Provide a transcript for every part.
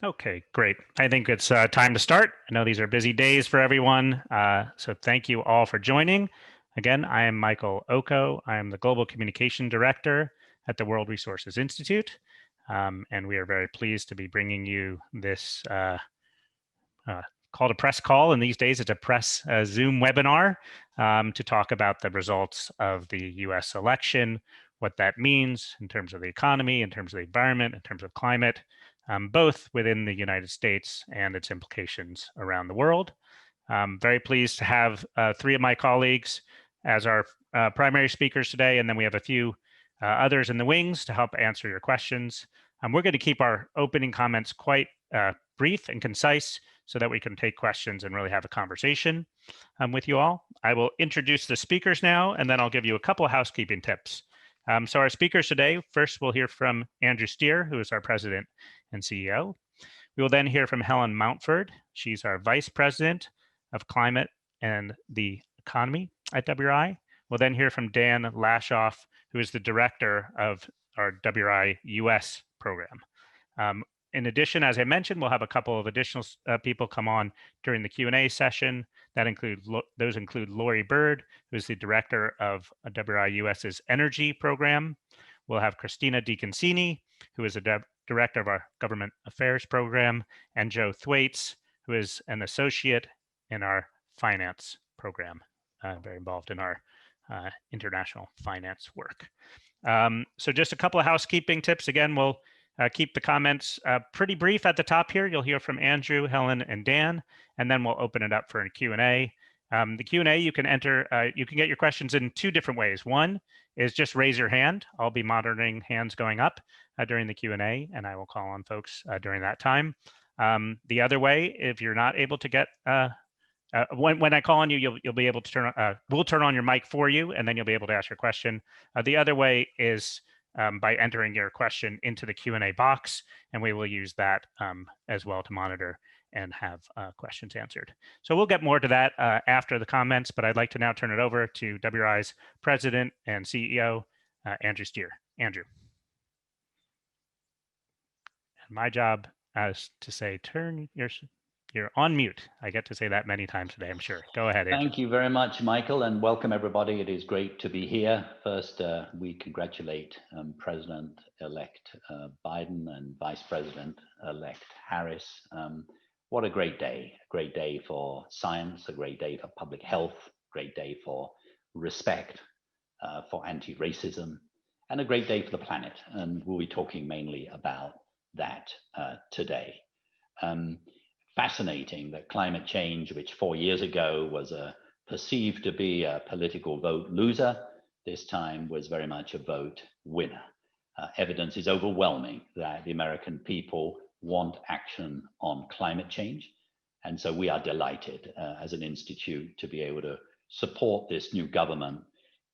Okay, great. I think it's time to start. I know these are busy days for everyone, so thank you all for joining. Again, I am Michael Oko. I am the Global Communication Director at the World Resources Institute, and we are very pleased to be bringing you this called a press call, and these days it's a press Zoom webinar to talk about the results of the US election, what that means in terms of the economy, in terms of the environment, in terms of climate, both within the United States and its implications around the world. I'm very pleased to have three of my colleagues as our primary speakers today, and then we have a few others in the wings to help answer your questions. We're going to keep our opening comments quite brief and concise so that we can take questions and really have a conversation with you all. I will introduce the speakers now, and then I'll give you a couple of housekeeping tips. So our speakers today, first we'll hear from Andrew Steer, who is our president and CEO. We will then hear from Helen Mountford. She's our vice president of climate and the economy at WRI. We'll then hear from Dan Lashoff, who is the director of our WRI US program. In addition, as I mentioned, we'll have a couple of additional people come on during the Q&A session. Those include Lori Bird, who is the director of WRI US's energy program. We'll have Christina DiConcini, who is a director of our government affairs program, and Joe Thwaites, who is an associate in our finance program, very involved in our international finance work. So just a couple of housekeeping tips. Again, we'll keep the comments pretty brief at the top here. You'll hear from Andrew, Helen, and Dan, and then we'll open it up for a Q&A. The Q&A, you can get your questions in two different ways. One is just raise your hand. I'll be monitoring hands going up during the Q&A, and I will call on folks during that time. The other way, if you're not able to get, when I call on you, you'll be able to we'll turn on your mic for you, and then you'll be able to ask your question. The other way is by entering your question into the Q&A box, and we will use that as well to monitor and have questions answered. So we'll get more to that after the comments, but I'd like to now turn it over to WRI's President and CEO, Andrew Steer. Andrew. And my job is to say, you're on mute. I get to say that many times today, I'm sure. Go ahead, Andrew. Thank you very much, Michael, and welcome everybody. It is great to be here. First, we congratulate President-elect Biden and Vice President-elect Harris. What a great day for science, a great day for public health, great day for respect, for anti-racism, and a great day for the planet. And we'll be talking mainly about that today. Fascinating that climate change, which 4 years ago was perceived to be a political vote loser, this time was very much a vote winner. Evidence is overwhelming that the American people want action on climate change. And so we are delighted as an institute to be able to support this new government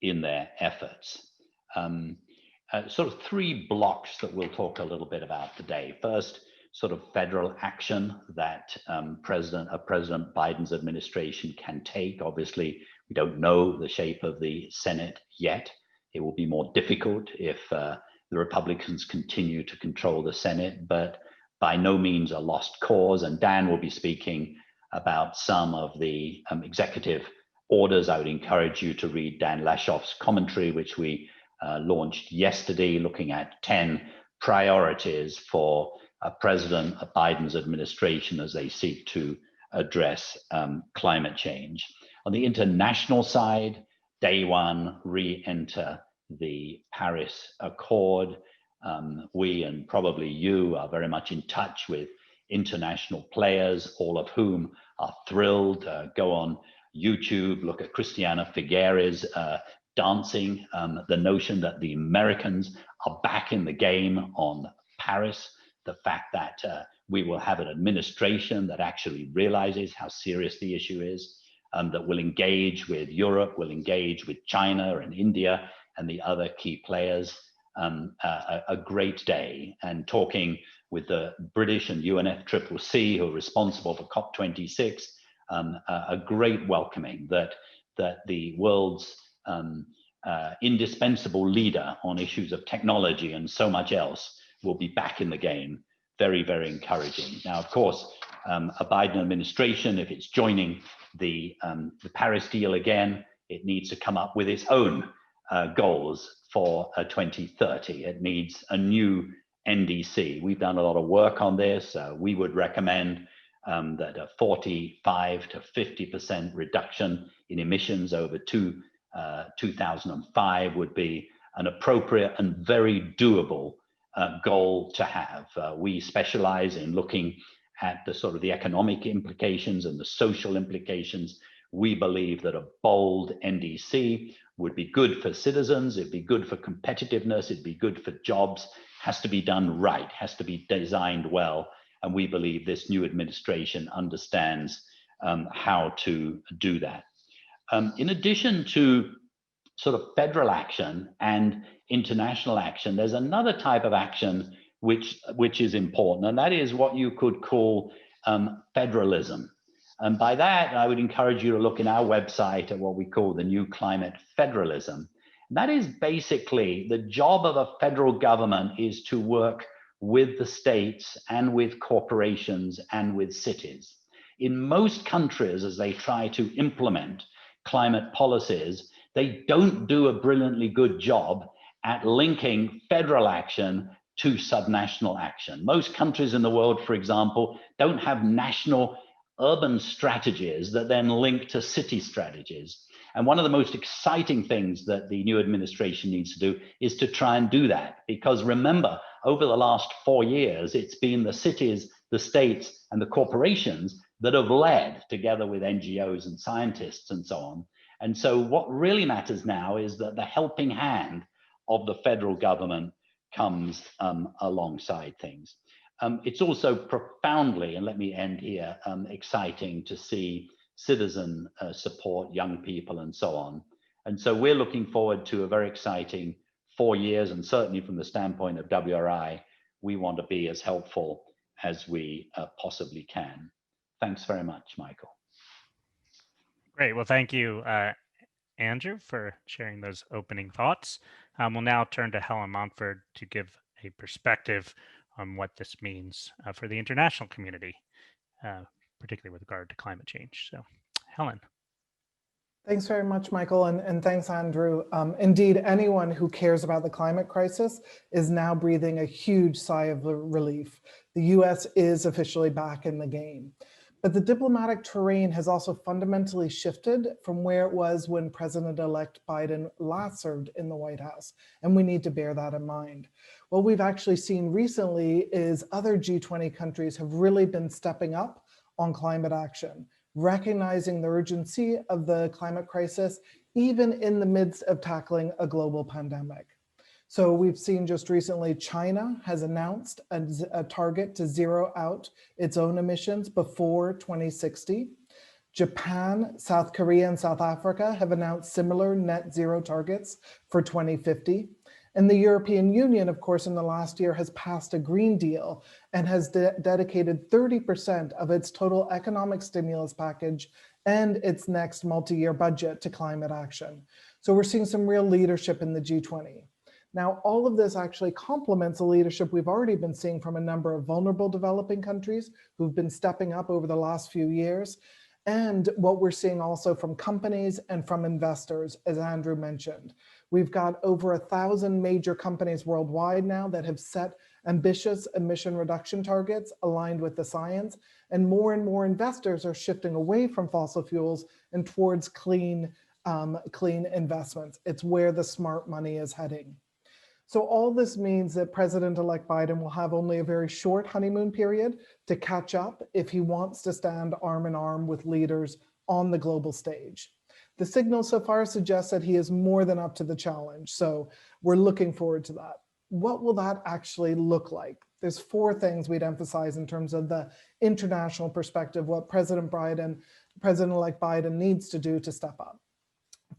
in their efforts. Sort of three blocks that we'll talk a little bit about today. First, sort of federal action that President Biden's administration can take. Obviously, we don't know the shape of the Senate yet. It will be more difficult if the Republicans continue to control the Senate, but by no means a lost cause. And Dan will be speaking about some of the executive orders. I would encourage you to read Dan Lashoff's commentary, which we launched yesterday, looking at 10 priorities for President Biden's administration as they seek to address climate change. On the international side, day one, re-enter the Paris Accord. We, and probably you, are very much in touch with international players, all of whom are thrilled. Go on YouTube, look at Christiana Figueres dancing. The notion that the Americans are back in the game on Paris, the fact that we will have an administration that actually realizes how serious the issue is, that will engage with Europe, will engage with China and India and the other key players. A great day, and talking with the British and UNFCCC, who are responsible for COP26, a great welcoming that the world's indispensable leader on issues of technology and so much else will be back in the game very, very encouraging. Now, of course, a Biden administration, if it's joining the Paris deal again, it needs to come up with its own goals for 2030. It needs a new NDC. We've done a lot of work on this. We would recommend that a 45 to 50% reduction in emissions over 2005 would be an appropriate and very doable goal to have. We specialize in looking at the sort of the economic implications and the social implications. We believe that a bold NDC would be good for citizens, it'd be good for competitiveness, it'd be good for jobs, has to be done right, has to be designed well. And we believe this new administration understands how to do that. In addition to sort of federal action and international action, there's another type of action which is important, and that is what you could call federalism. And by that, I would encourage you to look in our website at what we call the new climate federalism. And that is basically the job of a federal government is to work with the states and with corporations and with cities. In most countries, as they try to implement climate policies, they don't do a brilliantly good job at linking federal action to subnational action. Most countries in the world, for example, don't have national urban strategies that then link to city strategies. And one of the most exciting things that the new administration needs to do is to try and do that. Because remember, over the last 4 years, it's been the cities, the states, and the corporations that have led, together with NGOs and scientists and so on. And so what really matters now is that the helping hand of the federal government comes alongside things. It's also profoundly, and let me end here, exciting to see citizen support, young people, and so on. And so we're looking forward to a very exciting 4 years, and certainly from the standpoint of WRI, we want to be as helpful as we possibly can. Thanks very much, Michael. Great. Well, thank you, Andrew, for sharing those opening thoughts. We'll now turn to Helen Montford to give a perspective on what this means for the international community, particularly with regard to climate change. So, Helen. Thanks very much, Michael, and thanks, Andrew. Indeed, anyone who cares about the climate crisis is now breathing a huge sigh of relief. The US is officially back in the game. But the diplomatic terrain has also fundamentally shifted from where it was when President-elect Biden last served in the White House, and we need to bear that in mind. What we've actually seen recently is other G20 countries have really been stepping up on climate action, recognizing the urgency of the climate crisis, even in the midst of tackling a global pandemic. So we've seen just recently, China has announced a target to zero out its own emissions before 2060. Japan, South Korea, and South Africa have announced similar net zero targets for 2050. And the European Union, of course, in the last year has passed a Green Deal and has dedicated 30% of its total economic stimulus package and its next multi-year budget to climate action. So we're seeing some real leadership in the G20. Now, all of this actually complements the leadership we've already been seeing from a number of vulnerable developing countries who've been stepping up over the last few years, and what we're seeing also from companies and from investors, as Andrew mentioned. We've got over 1,000 major companies worldwide now that have set ambitious emission reduction targets aligned with the science, and more investors are shifting away from fossil fuels and towards clean investments. It's where the smart money is heading. So all this means that President-elect Biden will have only a very short honeymoon period to catch up if he wants to stand arm in arm with leaders on the global stage. The signal so far suggests that he is more than up to the challenge, so we're looking forward to that. What will that actually look like? There's 4 things we'd emphasize in terms of the international perspective, what President-elect Biden needs to do to step up.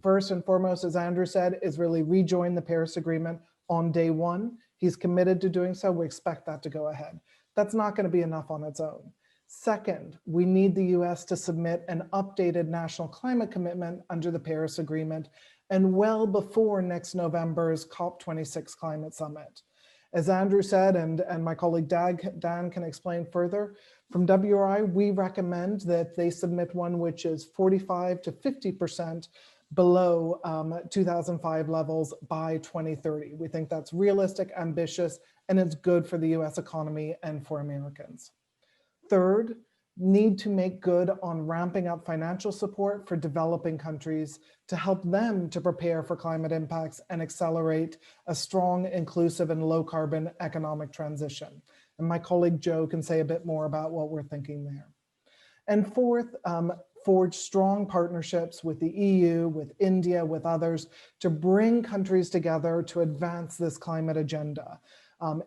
First and foremost, as Andrew said, is really rejoin the Paris Agreement on day 1. He's committed to doing so. We expect that to go ahead. That's not going to be enough on its own. Second, we need the US to submit an updated national climate commitment under the Paris Agreement and well before next November's COP26 climate summit. As Andrew said, and my colleague Dan can explain further, from WRI, we recommend that they submit one which is 45 to 50% below 2005 levels by 2030. We think that's realistic, ambitious, and it's good for the US economy and for Americans. Third, need to make good on ramping up financial support for developing countries to help them to prepare for climate impacts and accelerate a strong, inclusive, and low carbon economic transition. And my colleague Joe can say a bit more about what we're thinking there. And fourth, forge strong partnerships with the EU, with India, with others to bring countries together to advance this climate agenda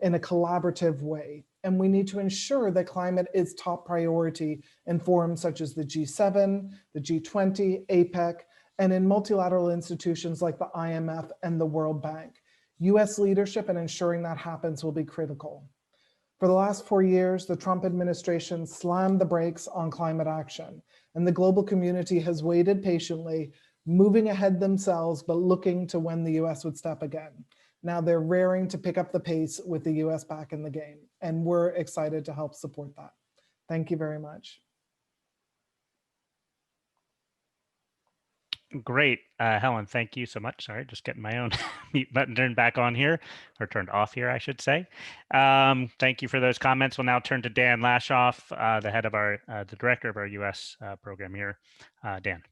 in a collaborative way. And we need to ensure that climate is top priority in forums such as the G7, the G20, APEC, and in multilateral institutions like the IMF and the World Bank. US leadership in ensuring that happens will be critical. For the last 4 years, the Trump administration slammed the brakes on climate action, and the global community has waited patiently, moving ahead themselves, but looking to when the US would step again. Now they're raring to pick up the pace with the US back in the game, and we're excited to help support that. Thank you very much. Great, Helen, thank you so much. Sorry, just getting my own mute button turned back on here, or turned off here, I should say. Thank you for those comments. We'll now turn to Dan Lashoff, the head of our, the director of our US program here. Dan.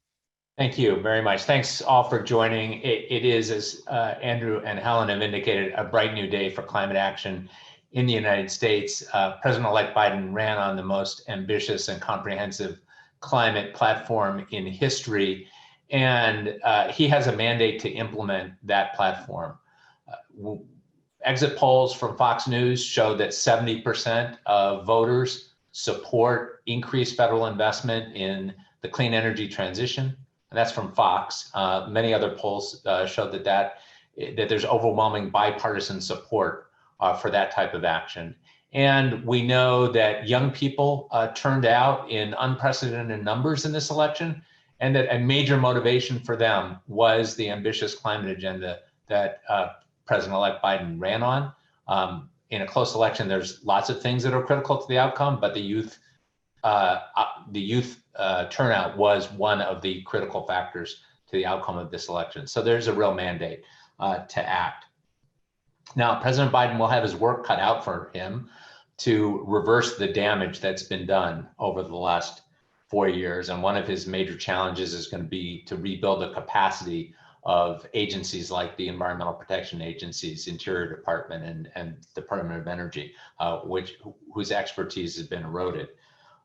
Thank you very much. Thanks all for joining. It is, as Andrew and Helen have indicated, a bright new day for climate action in the United States. President-elect Biden ran on the most ambitious and comprehensive climate platform in history, and he has a mandate to implement that platform. Exit polls from Fox News show that 70% of voters support increased federal investment in the clean energy transition. And that's from Fox. Many other polls show that there's overwhelming bipartisan support for that type of action. And we know that young people turned out in unprecedented numbers in this election, and that a major motivation for them was the ambitious climate agenda that President-elect Biden ran on. In a close election, there's lots of things that are critical to the outcome, but the youth turnout was one of the critical factors to the outcome of this election. So there's a real mandate to act. Now, President Biden will have his work cut out for him to reverse the damage that's been done over the last 4 years. And one of his major challenges is going to be to rebuild the capacity of agencies like the Environmental Protection Agency's Interior Department and Department of Energy, whose expertise has been eroded.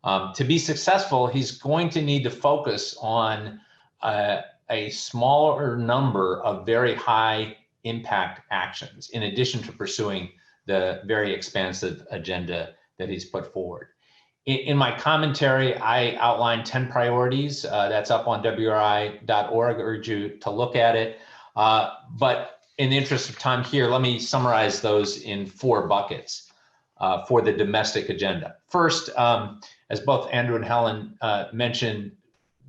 To be successful, he's going to need to focus on a smaller number of very high impact actions, in addition to pursuing the very expansive agenda that he's put forward. In my commentary, I outlined 10 priorities. That's up on WRI.org. I urge you to look at it. But in the interest of time here, let me summarize those in 4 buckets for the domestic agenda. First, as both Andrew and Helen mentioned,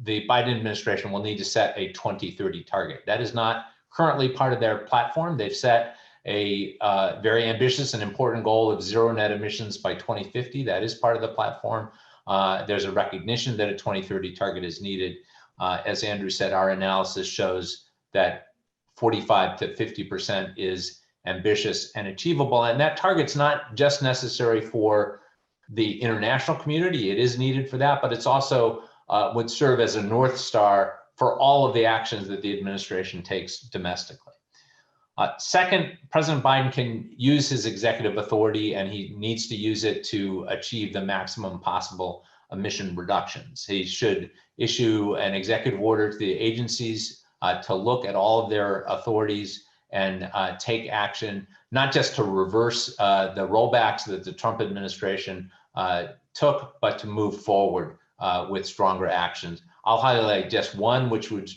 the Biden administration will need to set a 2030 target. That is not currently part of their platform. They've set a very ambitious and important goal of zero net emissions by 2050. That is part of the platform. There's a recognition that a 2030 target is needed. As Andrew said, our analysis shows that 45 to 50% is ambitious and achievable. And that target's not just necessary for the international community. It is needed for that, but it's also would serve as a North Star for all of the actions that the administration takes domestically. Second, President Biden can use his executive authority, and he needs to use it to achieve the maximum possible emission reductions. He should issue an executive order to the agencies to look at all of their authorities and take action, not just to reverse the rollbacks that the Trump administration took, but to move forward with stronger actions. I'll highlight just one, which would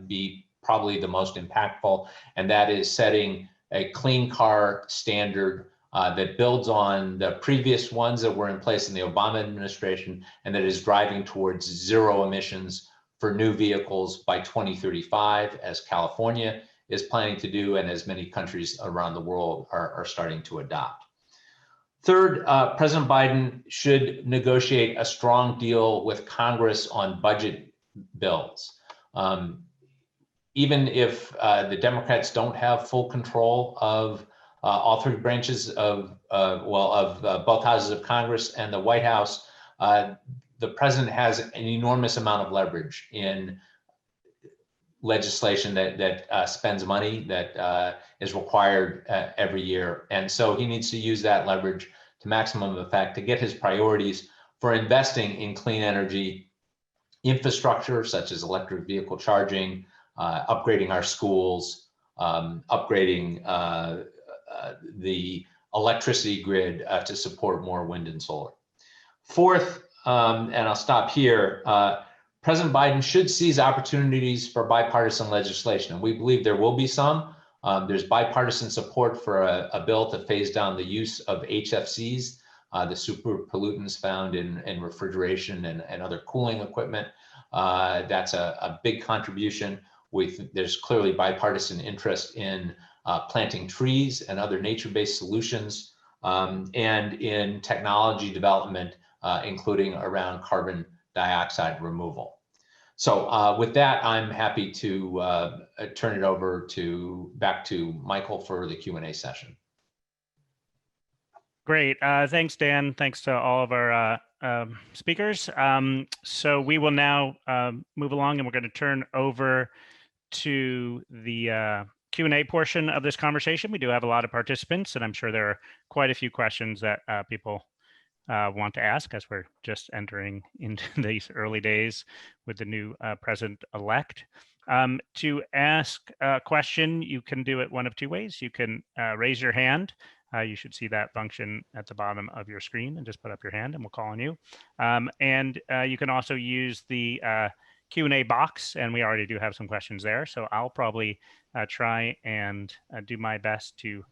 be probably the most impactful, and that is setting a clean car standard that builds on the previous ones that were in place in the Obama administration, and that is driving towards zero emissions for new vehicles by 2035, as California is planning to do, and as many countries around the world are starting to adopt. Third, President Biden should negotiate a strong deal with Congress on budget bills. Even if the Democrats don't have full control of all three branches of both houses of Congress and the White House, the president has an enormous amount of leverage in legislation that spends money that is required every year. And so he needs to use that leverage to maximum effect to get his priorities for investing in clean energy infrastructure, such as electric vehicle charging, upgrading our schools, upgrading the electricity grid to support more wind and solar. Fourth, and I'll stop here, President Biden should seize opportunities for bipartisan legislation, and we believe there will be some. There's bipartisan support for a bill to phase down the use of HFCs, the super pollutants found in refrigeration and other cooling equipment. That's a big contribution. There's clearly bipartisan interest in planting trees and other nature-based solutions, and in technology development, including around carbon dioxide removal. So with that, I'm happy to turn it over back to Michael for the Q&A session. Great. Thanks, Dan. Thanks to all of our speakers. So we will now move along, and we're going to turn over to the Q&A portion of this conversation. We do have a lot of participants, and I'm sure there are quite a few questions that people want to ask as we're just entering into these early days with the new president-elect. To ask a question, you can do it one of two ways. You can raise your hand. You should see that function at the bottom of your screen, and just put up your hand and we'll call on you. And you can also use the Q&A box, and we already do have some questions there. So I'll probably try and do my best to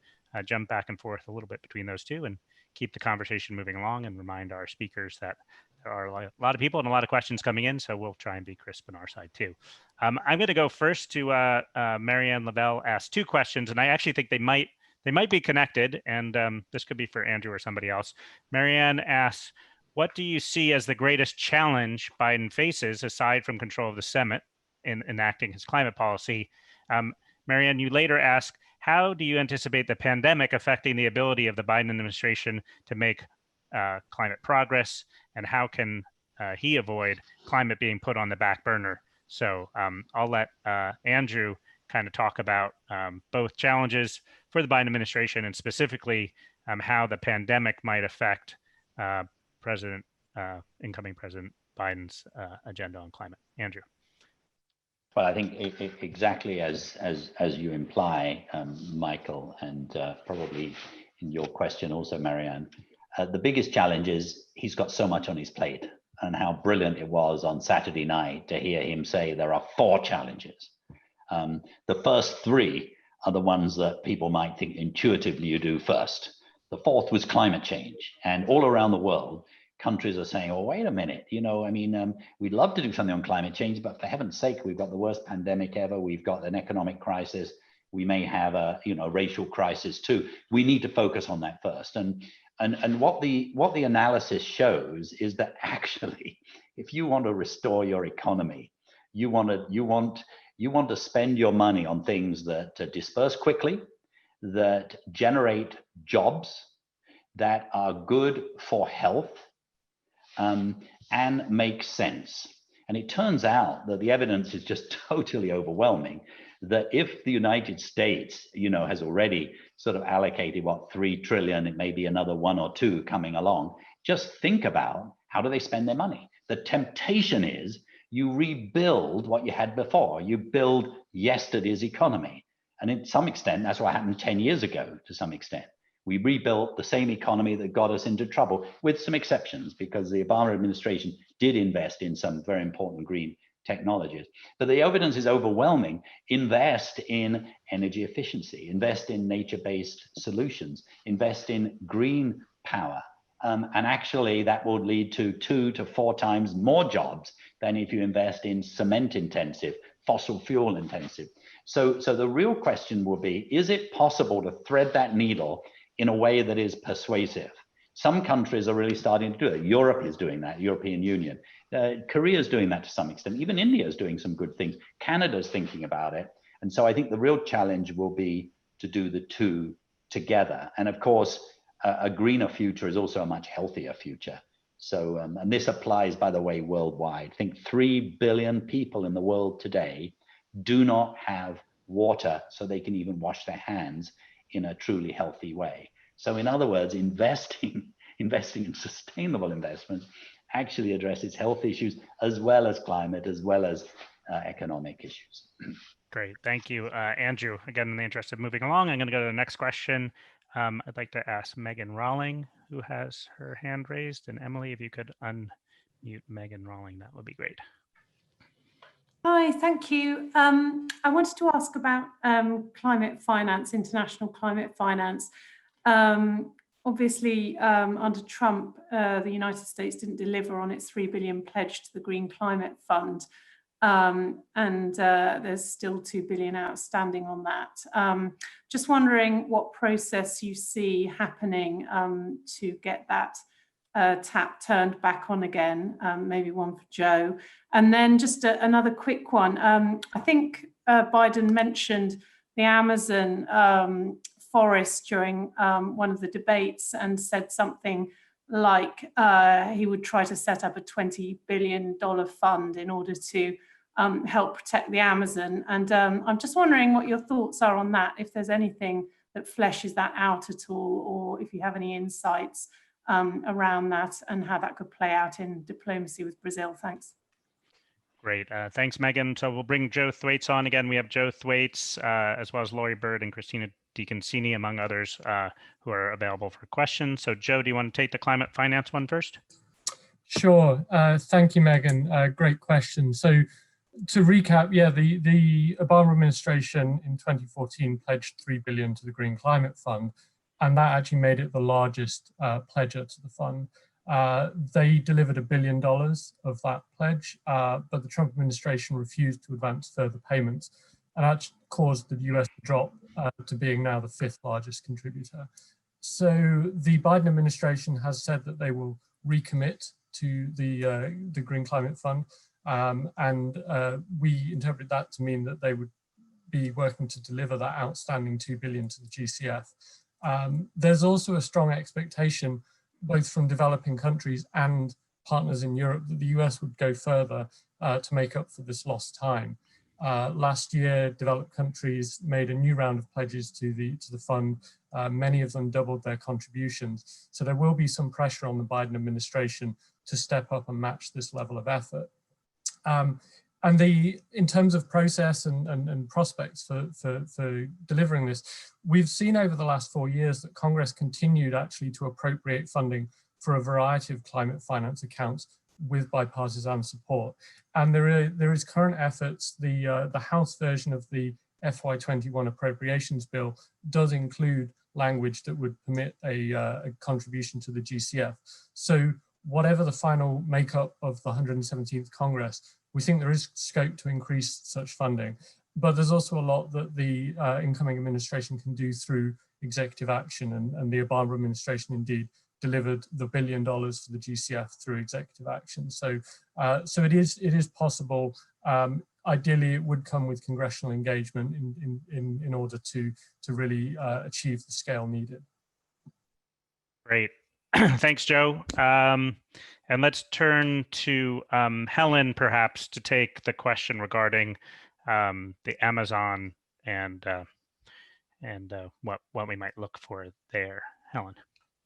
jump back and forth a little bit between those two and keep the conversation moving along, and remind our speakers that there are a lot of people and a lot of questions coming in, so we'll try and be crisp on our side too. I'm going to go first to Marianne Lavelle asked two questions, and I actually think they might be connected, and this could be for Andrew or somebody else. Marianne asks, what do you see as the greatest challenge Biden faces aside from control of the Senate in enacting his climate policy? Marianne, you later ask, how do you anticipate the pandemic affecting the ability of the Biden administration to make climate progress, and how can he avoid climate being put on the back burner? So I'll let Andrew kind of talk about both challenges for the Biden administration, and specifically how the pandemic might affect incoming President Biden's agenda on climate. Andrew. Well, I think exactly as you imply, Michael, and probably in your question also, Marianne, the biggest challenge is he's got so much on his plate, and how brilliant it was on Saturday night to hear him say there are 4 challenges. The first 3 are the ones that people might think intuitively you do first. The 4th was climate change, and all around the world, countries are saying, oh, wait a minute, we'd love to do something on climate change, but for heaven's sake, we've got the worst pandemic ever. We've got an economic crisis. We may have a racial crisis too. We need to focus on that first. And what the analysis shows is that actually, if you want to restore your economy, you want to spend your money on things that disperse quickly, that generate jobs, that are good for health, and make sense. And it turns out that the evidence is just totally overwhelming, that if the United States, has already sort of allocated, 3 trillion, it may be another 1 or 2 coming along, just think about how do they spend their money. The temptation is you rebuild what you had before. You build yesterday's economy. And in some extent, that's what happened 10 years ago, to some extent. We rebuilt the same economy that got us into trouble, with some exceptions, because the Obama administration did invest in some very important green technologies. But the evidence is overwhelming. Invest in energy efficiency, invest in nature-based solutions, invest in green power. And actually that will lead to 2 to 4 times more jobs than if you invest in cement-intensive, fossil fuel intensive. So the real question will be, is it possible to thread that needle in a way that is persuasive? Some countries are really starting to do it. Europe is doing that, European Union. Korea is doing that to some extent. Even India is doing some good things. Canada's thinking about it. And so I think the real challenge will be to do the two together. And of course, a greener future is also a much healthier future. So, and this applies, by the way, worldwide. I think 3 billion people in the world today do not have water so they can even wash their hands in a truly healthy way. So in other words, investing in sustainable investment actually addresses health issues as well as climate, as well as economic issues. Great, thank you. Andrew, again, in the interest of moving along, I'm going to go to the next question. I'd like to ask Megan Rawling, who has her hand raised, and Emily, if you could unmute Megan Rawling, that would be great. Hi, thank you. I wanted to ask about climate finance, international climate finance. Obviously, under Trump, the United States didn't deliver on its $3 billion pledge to the Green Climate Fund. And there's still $2 billion outstanding on that. Just wondering what process you see happening to get that tap turned back on again, maybe one for Joe. And then just another quick one. I think Biden mentioned the Amazon forest during one of the debates and said something like he would try to set up a $20 billion fund in order to help protect the Amazon. And I'm just wondering what your thoughts are on that, if there's anything that fleshes that out at all, or if you have any insights around that and how that could play out in diplomacy with Brazil. Thanks. Great. Thanks, Megan. So we'll bring Joe Thwaites on again. We have Joe Thwaites, as well as Lori Bird and Christina DiConcini, among others, who are available for questions. So Joe, do you want to take the climate finance one first? Sure. Thank you, Megan. Great question. So to recap, yeah, the Obama administration in 2014 pledged $3 billion to the Green Climate Fund, and that actually made it the largest pledger to the fund. They delivered $1 billion of that pledge, but the Trump administration refused to advance further payments, and that caused the US to drop to being now the 5th largest contributor. So the Biden administration has said that they will recommit to the Green Climate Fund, and we interpret that to mean that they would be working to deliver that outstanding $2 billion to the GCF. There's also a strong expectation, both from developing countries and partners in Europe, that the US would go further to make up for this lost time. Last year, developed countries made a new round of pledges to the fund. Many of them doubled their contributions. So there will be some pressure on the Biden administration to step up and match this level of effort. And in terms of process and prospects for delivering this, we've seen over the last 4 years that Congress continued actually to appropriate funding for a variety of climate finance accounts with bipartisan support. And there is current efforts. The House version of the FY21 appropriations bill does include language that would permit a contribution to the GCF. So whatever the final makeup of the 117th Congress, we think there is scope to increase such funding. But there's also a lot that the incoming administration can do through executive action, and the Obama administration indeed delivered the $1 billion for the GCF through executive action. So, so it is possible. Ideally, it would come with congressional engagement in order to really achieve the scale needed. Great, thanks, Joe. And let's turn to Helen, perhaps, to take the question regarding the Amazon and what we might look for there. Helen.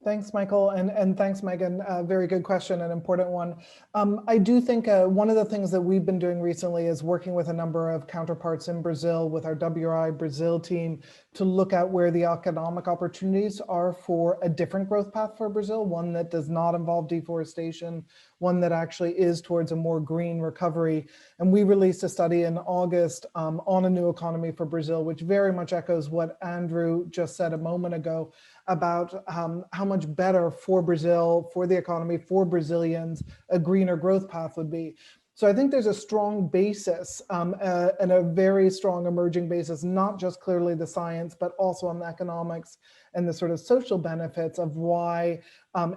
Thanks, Michael, and thanks, Megan. Very good question, an important one. I do think one of the things that we've been doing recently is working with a number of counterparts in Brazil with our WRI Brazil team to look at where the economic opportunities are for a different growth path for Brazil, one that does not involve deforestation, one that actually is towards a more green recovery. And we released a study in August on a new economy for Brazil, which very much echoes what Andrew just said a moment ago about how much better for Brazil, for the economy, for Brazilians, a greener growth path would be. So I think there's a strong basis and a very strong emerging basis, not just clearly the science, but also on the economics and the sort of social benefits of why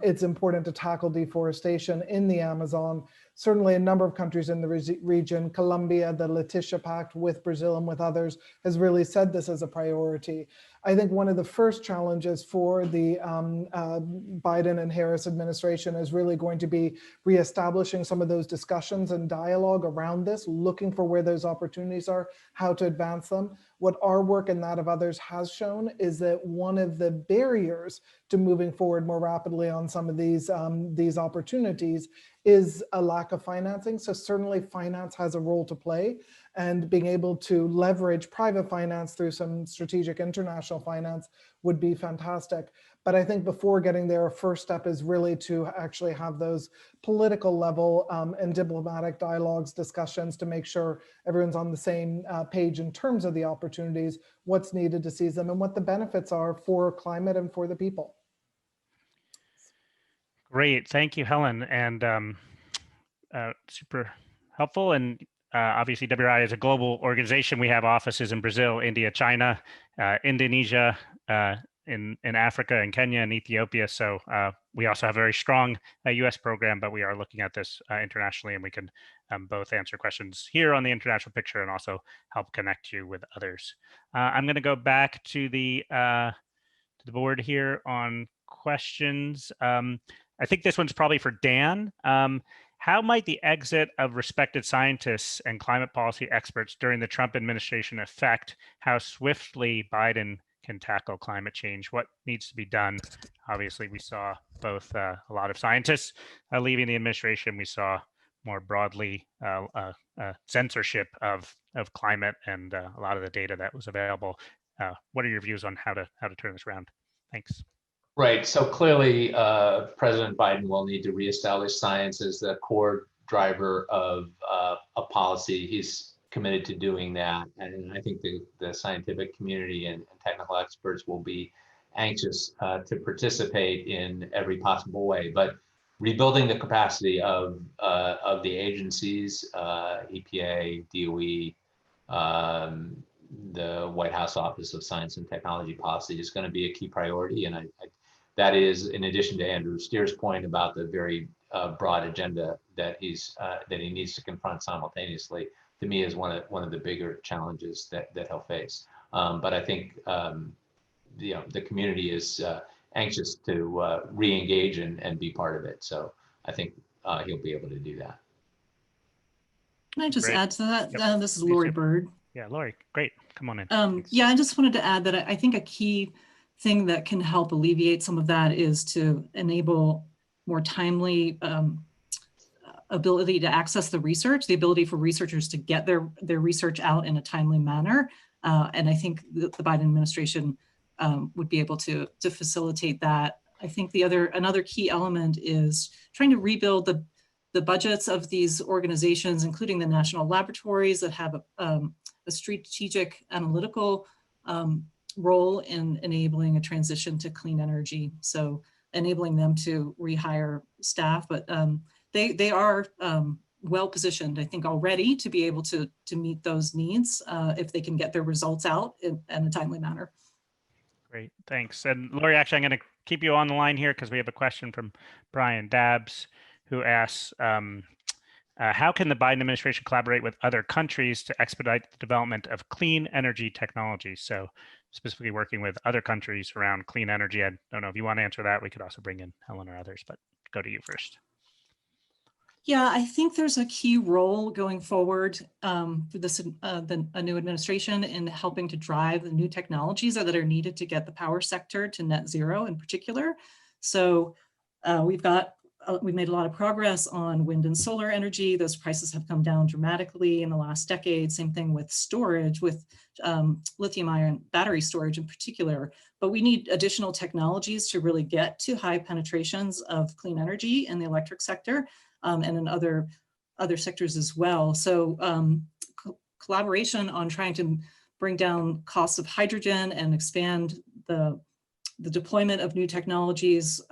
it's important to tackle deforestation in the Amazon. Certainly a number of countries in the region, Colombia, the Letitia Pact with Brazil and with others, has really said this as a priority. I think one of the first challenges for the Biden and Harris administration is really going to be reestablishing some of those discussions and dialogue around this, looking for where those opportunities are, how to advance them. What our work and that of others has shown is that one of the barriers to moving forward more rapidly on some of these opportunities is a lack of financing. So certainly finance has a role to play, and being able to leverage private finance through some strategic international finance would be fantastic. But I think before getting there, a first step is really to actually have those political level and diplomatic dialogues, discussions to make sure everyone's on the same page in terms of the opportunities, what's needed to seize them, and what the benefits are for climate and for the people. Great, thank you, Helen, and super helpful. And obviously, WRI is a global organization. We have offices in Brazil, India, China, Indonesia, in Africa, and Kenya, and Ethiopia. So we also have a very strong U.S. program, but we are looking at this internationally, and we can both answer questions here on the international picture and also help connect you with others. I'm going to go back to the board here on questions. I think this one's probably for Dan. How might the exit of respected scientists and climate policy experts during the Trump administration affect how swiftly Biden can tackle climate change? What needs to be done? Obviously, we saw both a lot of scientists leaving the administration. We saw more broadly censorship of climate and a lot of the data that was available. What are your views on how to turn this around? Thanks. Right. So clearly, President Biden will need to reestablish science as the core driver of a policy. He's committed to doing that, and I think the scientific community and technical experts will be anxious to participate in every possible way. But rebuilding the capacity of the agencies, EPA, DOE, the White House Office of Science and Technology Policy is going to be a key priority, and that is, in addition to Andrew Steer's point about the very broad agenda that he needs to confront simultaneously, to me is one of the bigger challenges that he'll face. But I think the community is anxious to re-engage and be part of it. So I think he'll be able to do that. Can I just add to that? Yep. This is Lori Bird. Yeah, Lori, great. Come on in. Yeah, I just wanted to add that I think a key thing that can help alleviate some of that is to enable more timely ability to access the research, the ability for researchers to get their research out in a timely manner. And I think the Biden administration would be able to facilitate that. I think another key element is trying to rebuild the budgets of these organizations, including the national laboratories that have a strategic analytical role in enabling a transition to clean energy. So enabling them to rehire staff, but they are well positioned, I think, already to be able to meet those needs if they can get their results out in a timely manner. Great, thanks. And Lori, actually, I'm going to keep you on the line here because we have a question from Brian Dabbs, who asks, how can the Biden administration collaborate with other countries to expedite the development of clean energy technology? So specifically working with other countries around clean energy. I don't know if you want to answer that. We could also bring in Helen or others, but go to you first. Yeah, I think there's a key role going forward for this a new administration in helping to drive the new technologies that are needed to get the power sector to net zero in particular. So we've made a lot of progress on wind and solar energy. Those prices have come down dramatically in the last decade. Same thing with storage, with lithium-ion battery storage in particular. But we need additional technologies to really get to high penetrations of clean energy in the electric sector and in other sectors as well. So collaboration on trying to bring down costs of hydrogen and expand the deployment of new technologies,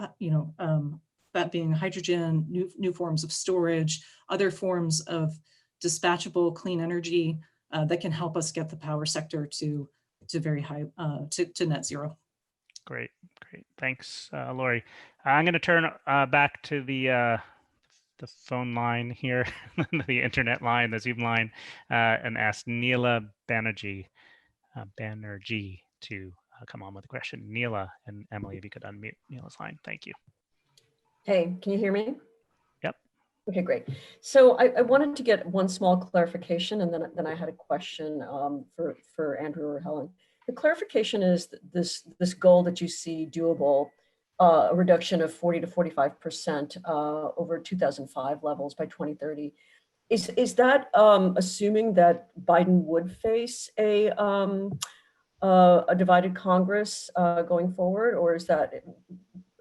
that being hydrogen, new forms of storage, other forms of dispatchable clean energy that can help us get the power sector to very high, to net zero. Great. Thanks, Lori. I'm going to turn back to the phone line here, the internet line, the Zoom line, and ask Neela Banerjee to come on with a question. Neela and Emily, if you could unmute Neela's line. Thank you. Hey, can you hear me? Yep. Okay, great. So I wanted to get one small clarification, and then I had a question for Andrew or Helen. The clarification is that this goal that you see doable, a reduction of 40 to 45% over 2005 levels by 2030. Is that assuming that Biden would face a divided Congress going forward, or is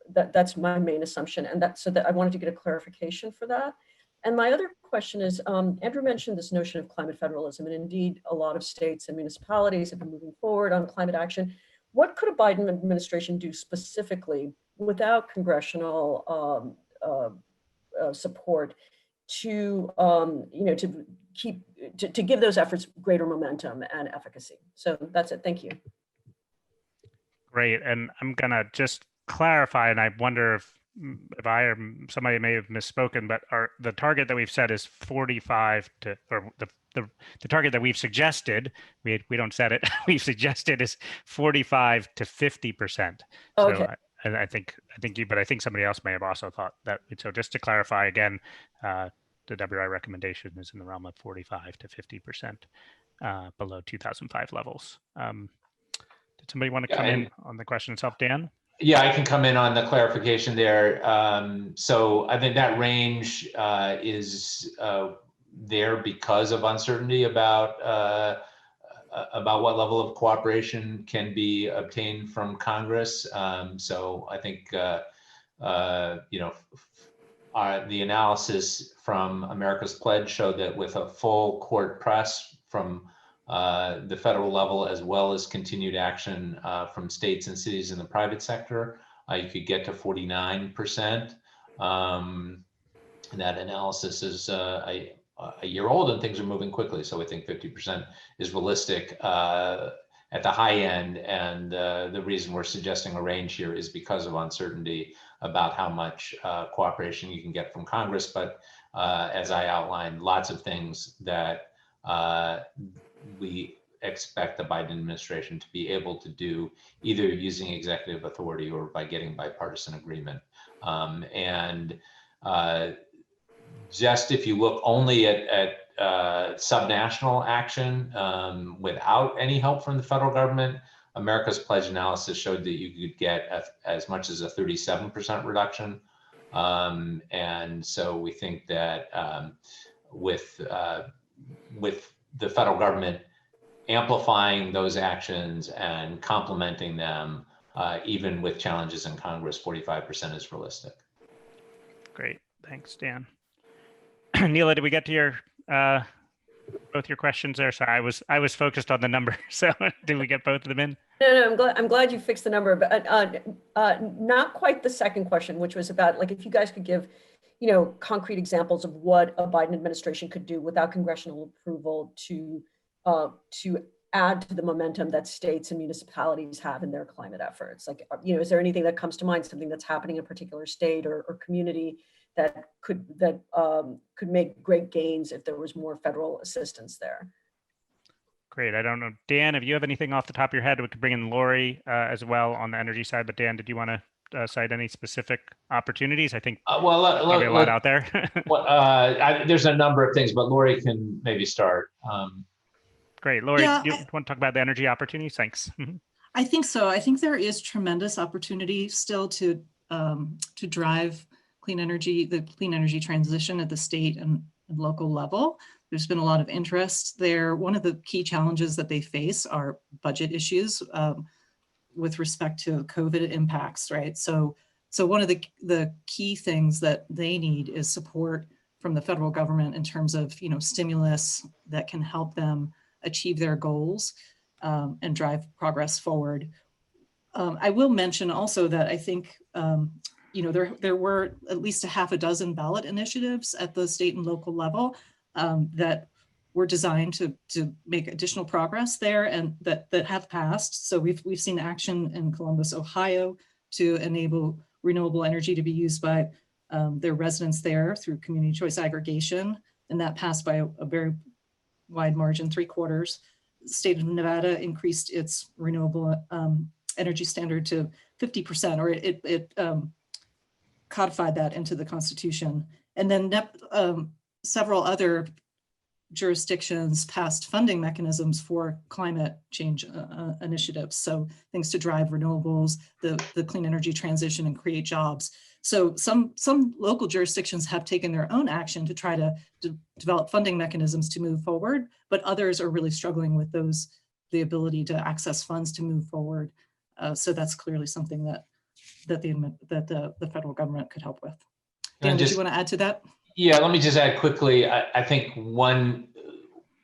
that's my main assumption? And that I wanted to get a clarification for that. And my other question is, Andrew mentioned this notion of climate federalism, and indeed a lot of states and municipalities have been moving forward on climate action. What could a Biden administration do specifically without congressional support to to give those efforts greater momentum and efficacy? So that's it. Thank you. Great. And I'm gonna just clarify, and I wonder if I or somebody may have misspoken, but the target that we've set is 45 to, or the target that we've suggested, we don't set it, we've suggested is 45 to 50%. Okay. So I think you, but I think somebody else may have also thought that. So just to clarify again, the WRI recommendation is in the realm of 45 to 50% below 2005 levels. Did somebody want to come in on the question itself, Dan? Yeah, I can come in on the clarification there. So I think that range is there because of uncertainty about what level of cooperation can be obtained from Congress. So I think the analysis from America's Pledge showed that with a full court press from the federal level, as well as continued action from states and cities in the private sector, you could get to 49%. That analysis is a year old and things are moving quickly. So we think 50% is realistic at the high end. And the reason we're suggesting a range here is because of uncertainty about how much cooperation you can get from Congress. But as I outlined, lots of things that we expect the Biden administration to be able to do, either using executive authority or by getting bipartisan agreement. Just if you look only at subnational action without any help from the federal government, America's Pledge analysis showed that you could get as much as a 37% reduction. And so we think that with the federal government amplifying those actions and complementing them, even with challenges in Congress, 45% is realistic. Great, thanks, Dan. Neela, did we get to your both your questions there? Sorry, I was focused on the number. So did we get both of them in? No, I'm glad you fixed the number, but not quite the second question, which was about, like, if you guys could give, concrete examples of what a Biden administration could do without congressional approval to add to the momentum that states and municipalities have in their climate efforts. Like, is there anything that comes to mind, something that's happening in a particular state or community that could make great gains if there was more federal assistance there? Great. I don't know, Dan, if you have anything off the top of your head, we could bring in Lori as well on the energy side. But Dan, did you want to cite any specific opportunities? I think probably a lot out there. There's a number of things, but Lori can maybe start. Great. Lori, do you want to talk about the energy opportunities? Thanks. I think so. I think there is tremendous opportunity still to drive the clean energy transition at the state and local level. There's been a lot of interest there. One of the key challenges that they face are budget issues with respect to COVID impacts, right? So one of the key things that they need is support from the federal government in terms of stimulus that can help them achieve their goals and drive progress forward. I will mention also that I think there were at least a half a dozen ballot initiatives at the state and local level that were designed to make additional progress there, and that have passed. So we've seen action in Columbus, Ohio, to enable renewable energy to be used by their residents there through community choice aggregation, and that passed by a very wide margin, 3/4. The state of Nevada increased its renewable energy standard to 50%, or it codified that into the Constitution. And then several other jurisdictions passed funding mechanisms for climate change initiatives. So things to drive renewables, the clean energy transition, and create jobs. So some local jurisdictions have taken their own action to try to develop funding mechanisms to move forward, but others are really struggling with the ability to access funds to move forward. So that's clearly something that the federal government could help with. Dan, did you want to add to that? Yeah, let me just add quickly. I think one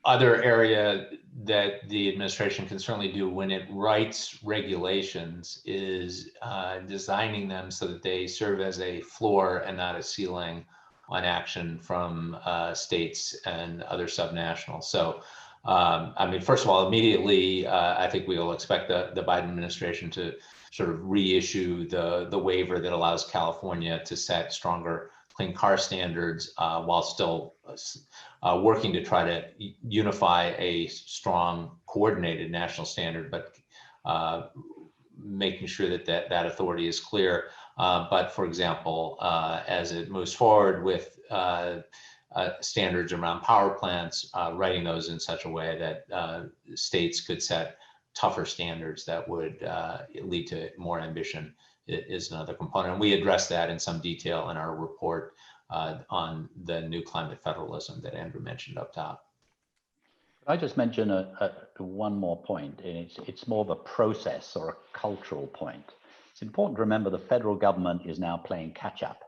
other area that the administration can certainly do when it writes regulations is designing them so that they serve as a floor and not a ceiling on action from states and other subnationals. So, I mean, first of all, immediately, I think we will expect the Biden administration to sort of reissue the waiver that allows California to set stronger clean car standards while still working to try to unify a strong, coordinated national standard, but making sure that authority is clear. But for example, as it moves forward with standards around power plants, writing those in such a way that states could set tougher standards that would lead to more ambition is another component. And we address that in some detail in our report on the new climate federalism that Andrew mentioned up top. I just mention one more point, and it's more of a process or a cultural point. It's important to remember the federal government is now playing catch up.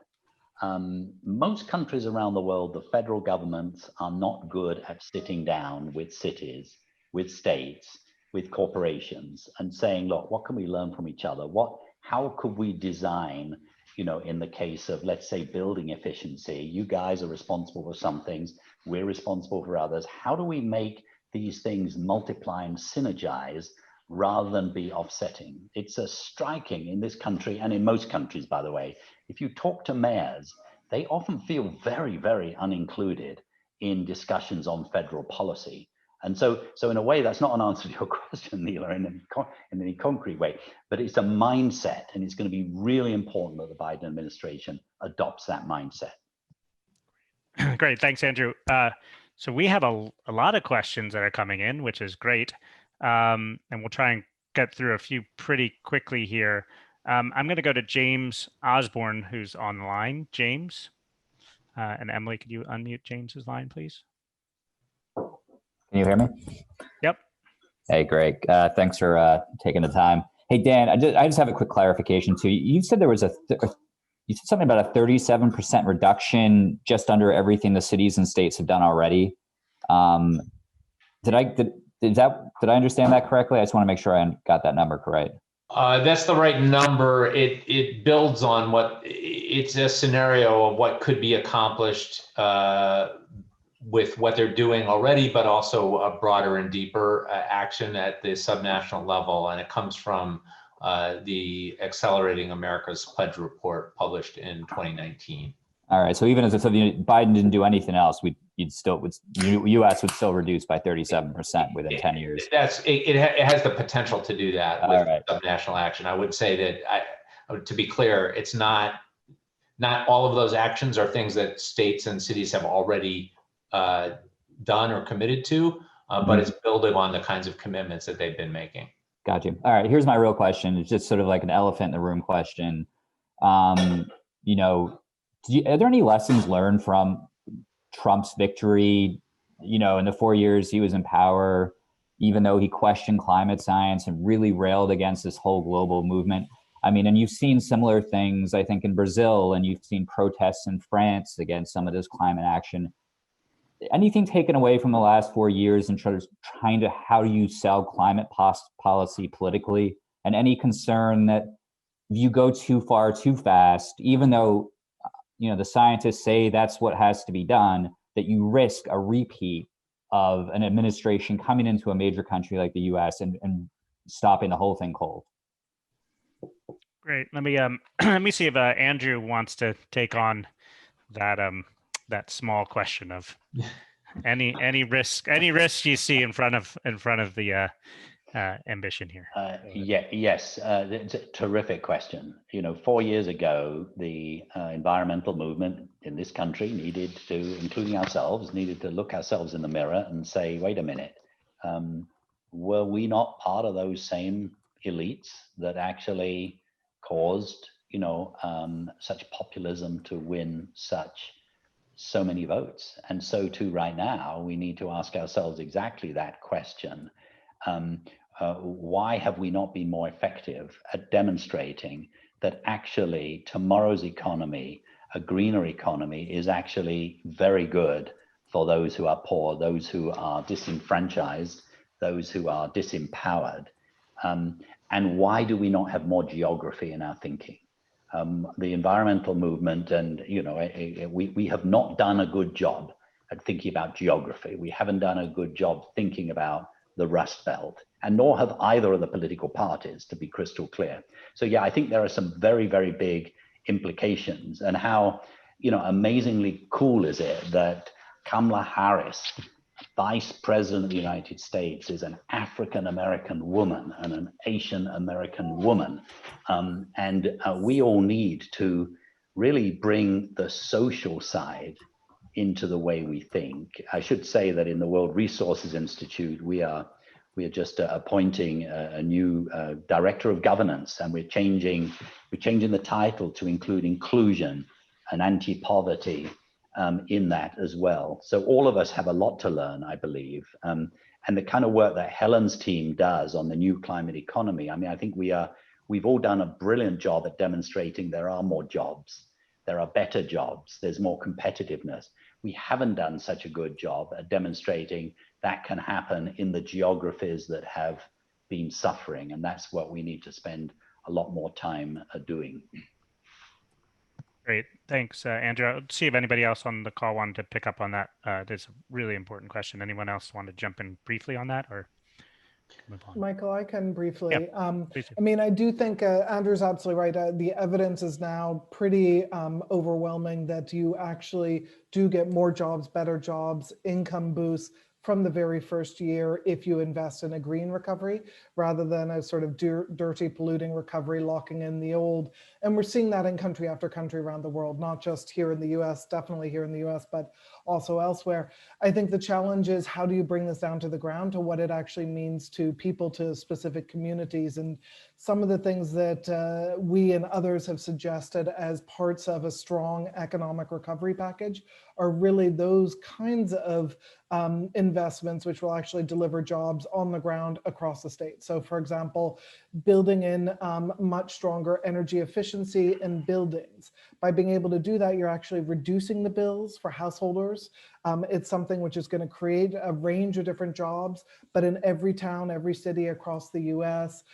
Most countries around the world, the federal governments are not good at sitting down with cities, with states, with corporations and saying, look, what can we learn from each other? How could we design, in the case of, let's say, building efficiency, you guys are responsible for some things, we're responsible for others. How do we make these things multiply and synergize rather than be offsetting? It's striking in this country, and in most countries, by the way, if you talk to mayors, they often feel very, very unincluded in discussions on federal policy. And so in a way, that's not an answer to your question, Neela, in any concrete way, but it's a mindset, and it's going to be really important that the Biden administration adopts that mindset. Great, thanks, Andrew. So we have a lot of questions that are coming in, which is great, and we'll try and get through a few pretty quickly here. I'm going to go to James Osborne, who's on the line. James, and Emily, could you unmute James's line, please? Can you hear me? Yep. Hey, Greg. Thanks for taking the time. Hey, Dan, I just have a quick clarification too. You said there was you said something about a 37% reduction just under everything the cities and states have done already. Did I understand that correctly? I just want to make sure I got that number correct. That's the right number. It builds on it's a scenario of what could be accomplished with what they're doing already, but also a broader and deeper action at the subnational level. And it comes from the Accelerating America's Pledge report published in 2019. All right. So even if Biden didn't do anything else, U.S. would still reduce by 37% within 10 years. It has the potential to do that with subnational action. I would say that, to be clear, it's not all of those actions are things that states and cities have already done or committed to, but it's building on the kinds of commitments that they've been making. Got you. All right, here's my real question. It's just sort of like an elephant in the room question. Are there any lessons learned from Trump's victory, in the 4 years he was in power, even though he questioned climate science and really railed against this whole global movement? I mean, and you've seen similar things, I think, in Brazil, and you've seen protests in France against some of this climate action. Anything taken away from the last 4 years in trying to, how do you sell climate policy politically? And any concern that, you go too far too fast, even though the scientists say that's what has to be done, that you risk a repeat of an administration coming into a major country like the US and stopping the whole thing cold. Great. Let me let me see if Andrew wants to take on that that small question of any risk you see in front of the ambition here. Yes, it's a terrific question. 4 years ago, the environmental movement in this country needed to look ourselves in the mirror and say, wait a minute, were we not part of those same elites that actually caused, such populism to win so many votes? And so too, right now, we need to ask ourselves exactly that question. Why have we not been more effective at demonstrating that actually tomorrow's economy, a greener economy, is actually very good for those who are poor, those who are disenfranchised, those who are disempowered? And why do we not have more geography in our thinking? The environmental movement, and we have not done a good job at thinking about geography. We haven't done a good job thinking about the Rust Belt, and nor have either of the political parties, to be crystal clear. So yeah, I think there are some very, very big implications. And how, amazingly cool is it that Kamala Harris, Vice President of the United States, is an African-American woman and an Asian-American woman. And we all need to really bring the social side into the way we think. I should say that in the World Resources Institute, we are just appointing a new director of governance, and we're changing the title to include inclusion and anti-poverty in that as well. So all of us have a lot to learn, I believe. And the kind of work that Helen's team does on the new climate economy, I think we've all done a brilliant job at demonstrating there are more jobs, there are better jobs, there's more competitiveness. We haven't done such a good job at demonstrating that can happen in the geographies that have been suffering. And that's what we need to spend a lot more time doing. Great. Thanks, Andrew. I'll see if anybody else on the call wanted to pick up on that. It's a really important question. Anyone else want to jump in briefly on that, or move on? Michael, I can briefly. Yeah, I do think Andrew's absolutely right. The evidence is now pretty overwhelming that you actually do get more jobs, better jobs, income boosts from the very first year if you invest in a green recovery rather than a sort of dirty, polluting recovery, locking in the old. And we're seeing that in country after country around the world, not just here in the US, definitely here in the US, but also elsewhere. I think the challenge is, how do you bring this down to the ground, to what it actually means to people, to specific communities? And some of the things that we and others have suggested as parts of a strong economic recovery package are really those kinds of investments which will actually deliver jobs on the ground across the state. So for example, building in much stronger energy efficiency in buildings. By being able to do that, you're actually reducing the bills for householders. It's something which is going to create a range of different jobs, but in every town, every city across the US.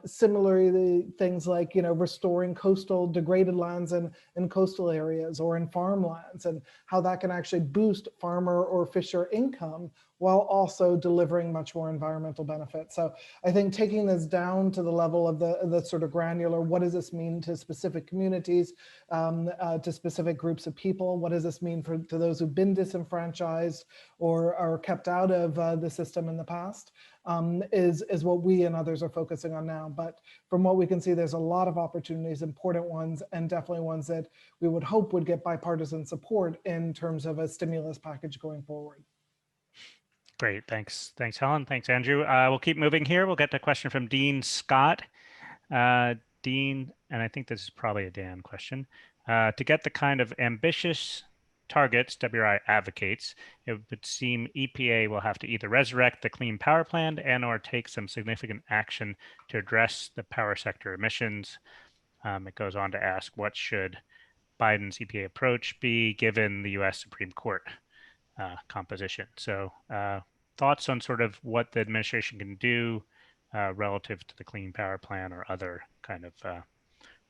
Similarly, things like, restoring coastal degraded lands in coastal areas or in farmlands, and how that can actually boost farmer or fisher income while also delivering much more environmental benefits. So I think taking this down to the level of the sort of granular, what does this mean to specific communities, to specific groups of people? What does this mean to those who've been disenfranchised or are kept out of the system in the past? Is what we and others are focusing on now. But from what we can see, there's a lot of opportunities, important ones, and definitely ones that we would hope would get bipartisan support in terms of a stimulus package going forward. Great. Thanks, Helen. Thanks, Andrew. We'll keep moving here. We'll get to a question from Dean Scott. Dean, and I think this is probably a Dan question. To get the kind of ambitious targets WRI advocates, it would seem EPA will have to either resurrect the Clean Power Plan and or take some significant action to address the power sector emissions. It goes on to ask, what should Biden's EPA approach be given the US Supreme Court composition? So thoughts on sort of what the administration can do relative to the Clean Power Plan or other kind of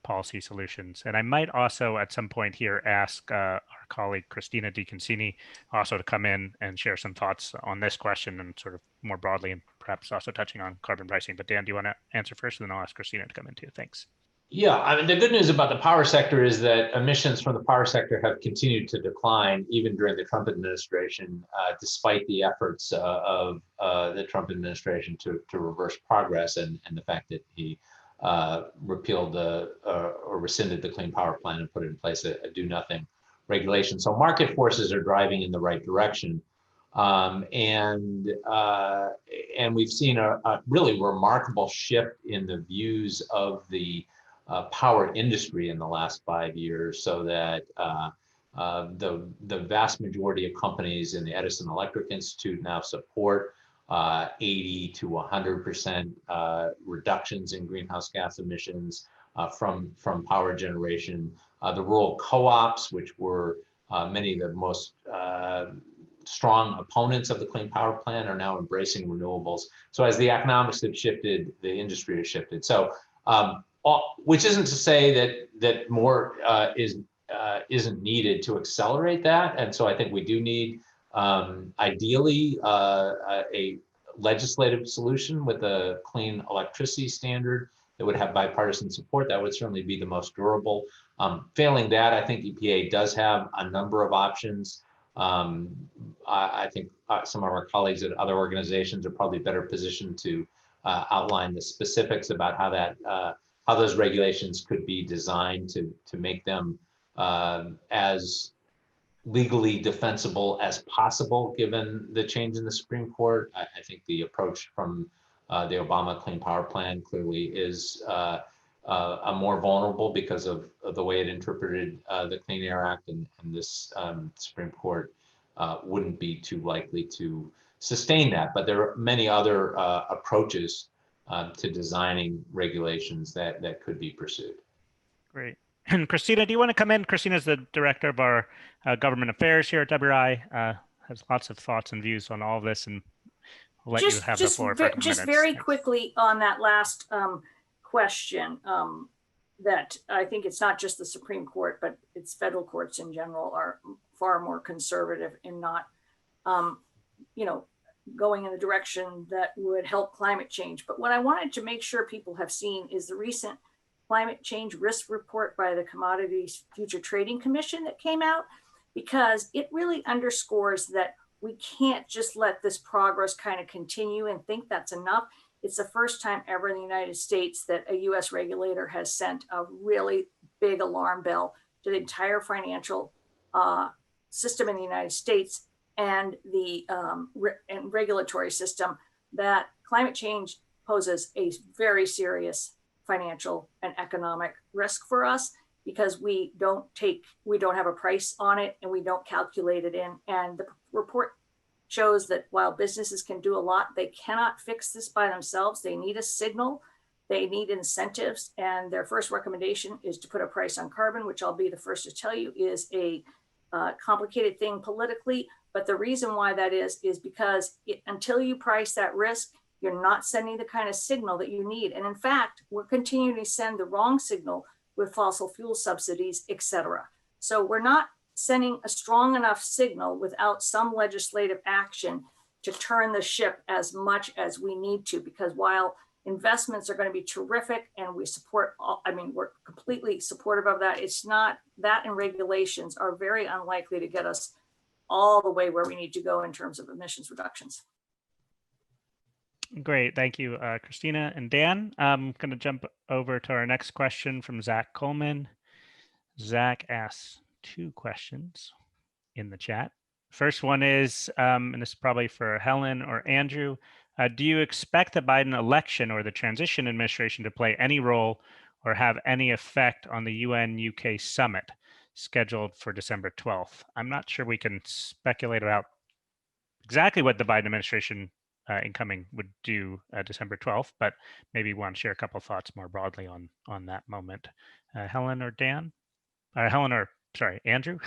policy solutions. And I might also at some point here ask our colleague Christina DiConcini also to come in and share some thoughts on this question and sort of more broadly, and perhaps also touching on carbon pricing. But Dan, do you want to answer first, and then I'll ask Christina to come in too? Thanks. Yeah, I mean, the good news about the power sector is that emissions from the power sector have continued to decline even during the Trump administration, despite the efforts of the Trump administration to reverse progress and the fact that he repealed or rescinded the Clean Power Plan and put in place a do-nothing regulation. So market forces are driving in the right direction. And we've seen a really remarkable shift in the views of the power industry in the last 5 years, so that the vast majority of companies in the Edison Electric Institute now support 80 to 100% reductions in greenhouse gas emissions from power generation. The rural co-ops, which were many of the most strong opponents of the Clean Power Plan, are now embracing renewables. So as the economics have shifted, the industry has shifted. So which isn't to say that more isn't needed to accelerate that. And so I think we do need ideally a legislative solution with a clean electricity standard that would have bipartisan support. That would certainly be the most durable. Failing that, I think EPA does have a number of options. I think some of our colleagues at other organizations are probably better positioned to outline the specifics about how those regulations could be designed to make them as legally defensible as possible, given the change in the Supreme Court. I think the approach from the Obama Clean Power Plan clearly is a more vulnerable because of the way it interpreted the Clean Air Act, and this Supreme Court wouldn't be too likely to sustain that. But there are many other approaches to designing regulations that could be pursued. Great. And Christina, do you want to come in? Christina is the director of our government affairs here at WRI, has lots of thoughts and views on all of this, and I'll let you have the floor for a couple minutes. Very quickly on that last question, that I think it's not just the Supreme Court, but it's federal courts in general are far more conservative in not, going in the direction that would help climate change. But what I wanted to make sure people have seen is the recent climate change risk report by the Commodities Future Trading Commission that came out, because it really underscores that we can't just let this progress kind of continue and think that's enough. It's the first time ever in the United States that a US regulator has sent a really big alarm bell to the entire financial system in the United States and the regulatory system, that climate change poses a very serious financial and economic risk for us, because we don't have a price on it and we don't calculate it in. And the report shows that while businesses can do a lot, they cannot fix this by themselves. They need a signal, they need incentives. And their first recommendation is to put a price on carbon, which I'll be the first to tell you is a complicated thing politically. But the reason why that is because until you price that risk, you're not sending the kind of signal that you need. And in fact, we're continuing to send the wrong signal with fossil fuel subsidies, et cetera. So we're not sending a strong enough signal without some legislative action to turn the ship as much as we need to, because while investments are going to be terrific and we support, we're completely supportive of that, it's not that, and regulations are very unlikely to get us all the way where we need to go in terms of emissions reductions. Great, thank you, Christina and Dan. I'm going to jump over to our next question from Zach Coleman. Zach asks two questions in the chat. First one is, and this is probably for Helen or Andrew, do you expect the Biden election or the transition administration to play any role or have any effect on the UN-UK summit scheduled for December 12th? I'm not sure we can speculate about exactly what the Biden administration incoming would do December 12th, but maybe want to share a couple of thoughts more broadly on that moment. Helen or Dan? Andrew?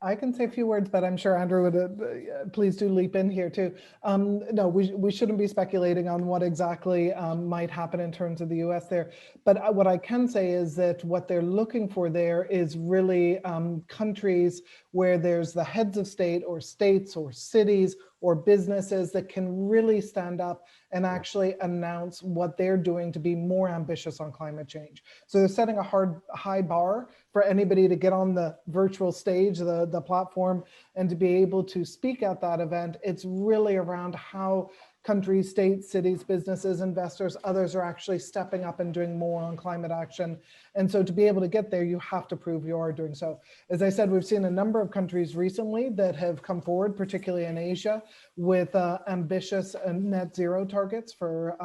I can say a few words, but I'm sure Andrew would please do leap in here too. No, we shouldn't be speculating on what exactly might happen in terms of the US there. But what I can say is that what they're looking for there is really countries where there's the heads of state or states or cities or businesses that can really stand up and actually announce what they're doing to be more ambitious on climate change. So they're setting a high bar for anybody to get on the virtual stage, the platform, and to be able to speak at that event. It's really around how countries, states, cities, businesses, investors, others are actually stepping up and doing more on climate action. And so to be able to get there, you have to prove you are doing so. As I said, we've seen a number of countries recently that have come forward, particularly in Asia, with ambitious net zero targets for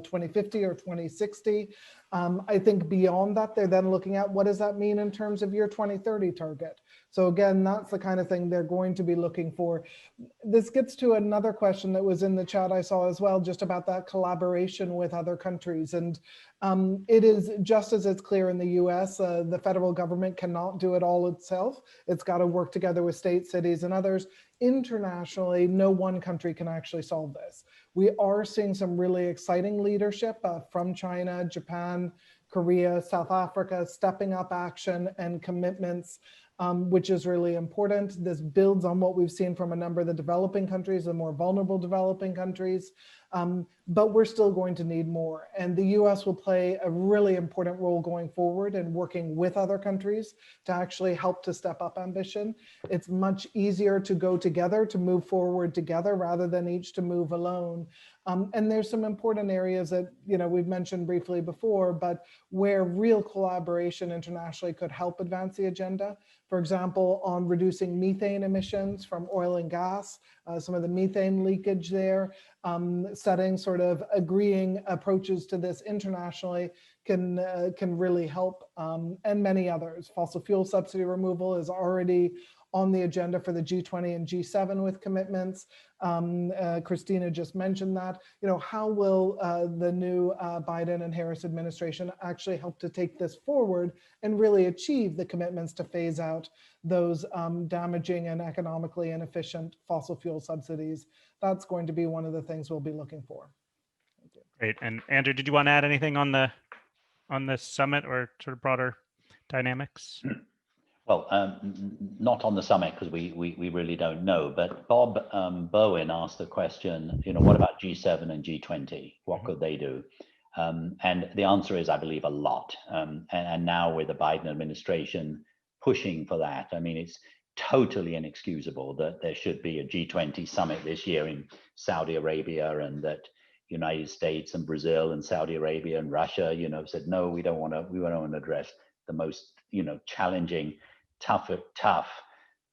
2050 or 2060. I think beyond that, they're then looking at what does that mean in terms of your 2030 target. So again, that's the kind of thing they're going to be looking for. This gets to another question that was in the chat I saw as well, just about that collaboration with other countries. And it is just as it's clear in the US, the federal government cannot do it all itself. It's got to work together with states, cities, and others. Internationally, no one country can actually solve this. We are seeing some really exciting leadership from China, Japan, Korea, South Africa, stepping up action and commitments, which is really important. This builds on what we've seen from a number of the developing countries, the more vulnerable developing countries, but we're still going to need more. And the US will play a really important role going forward in working with other countries to actually help to step up ambition. It's much easier to go together, to move forward together rather than each to move alone. And there's some important areas that we've mentioned briefly before, but where real collaboration internationally could help advance the agenda. For example, on reducing methane emissions from oil and gas, some of the methane leakage there, setting sort of agreeing approaches to this internationally can really help, and many others. Fossil fuel subsidy removal is already on the agenda for the G20 and G7 with commitments. Christina just mentioned that. How will the new Biden and Harris administration actually help to take this forward and really achieve the commitments to phase out those damaging and economically inefficient fossil fuel subsidies? That's going to be one of the things we'll be looking for. Thank you. Great. And Andrew, did you want to add anything on the summit or sort of broader dynamics? Well, not on the summit because we really don't know. But Bob Bowen asked the question, what about G7 and G20? What could they do? And the answer is, I believe, a lot. And now with the Biden administration pushing for that, I mean, it's totally inexcusable that there should be a G20 summit this year in Saudi Arabia, and that United States and Brazil and Saudi Arabia and Russia, said, no, we don't want to address the most, challenging, tough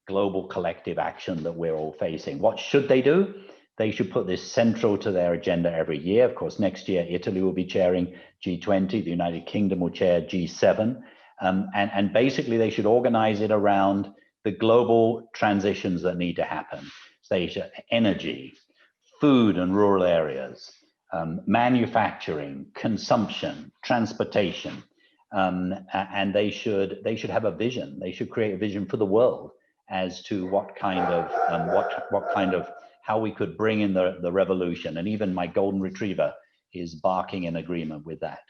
global collective action that we're all facing. What should they do? They should put this central to their agenda every year. Of course, next year, Italy will be chairing G20, the United Kingdom will chair G7. And basically, they should organize it around the global transitions that need to happen. So they should energy, food and rural areas, manufacturing, consumption, transportation. And they should have a vision. They should create a vision for the world as to what kind of how we could bring in the revolution. And even my golden retriever is barking in agreement with that.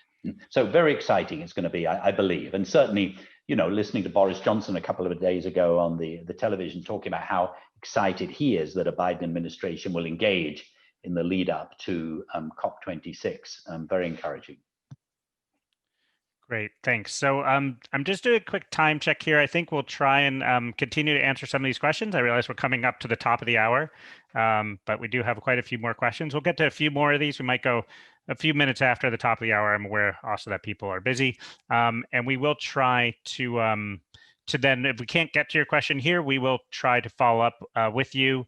So very exciting it's going to be, I believe. And certainly, listening to Boris Johnson a couple of days ago on the television talking about how excited he is that a Biden administration will engage in the lead up to COP26. Very encouraging. Great, thanks. So I'm just doing a quick time check here. I think we'll try and continue to answer some of these questions. I realize we're coming up to the top of the hour, but we do have quite a few more questions. We'll get to a few more of these. We might go a few minutes after the top of the hour. I'm aware also that people are busy, and we will try to then, if we can't get to your question here, we will try to follow up with you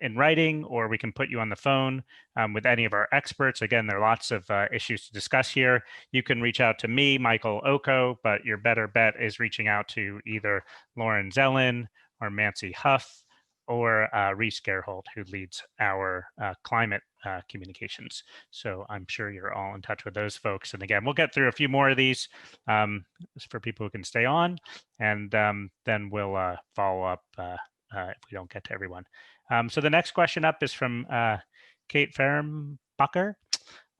in writing, or we can put you on the phone with any of our experts. Again, there are lots of issues to discuss here. You can reach out to me, Michael Oko, but your better bet is reaching out to either Lauren Zellin or Mancy Huff or Reese Gerhold, who leads our climate communications. So I'm sure you're all in touch with those folks. And again, we'll get through a few more of these for people who can stay on, and then we'll follow up if we don't get to everyone. So the next question up is from Kate Fehrenbacher.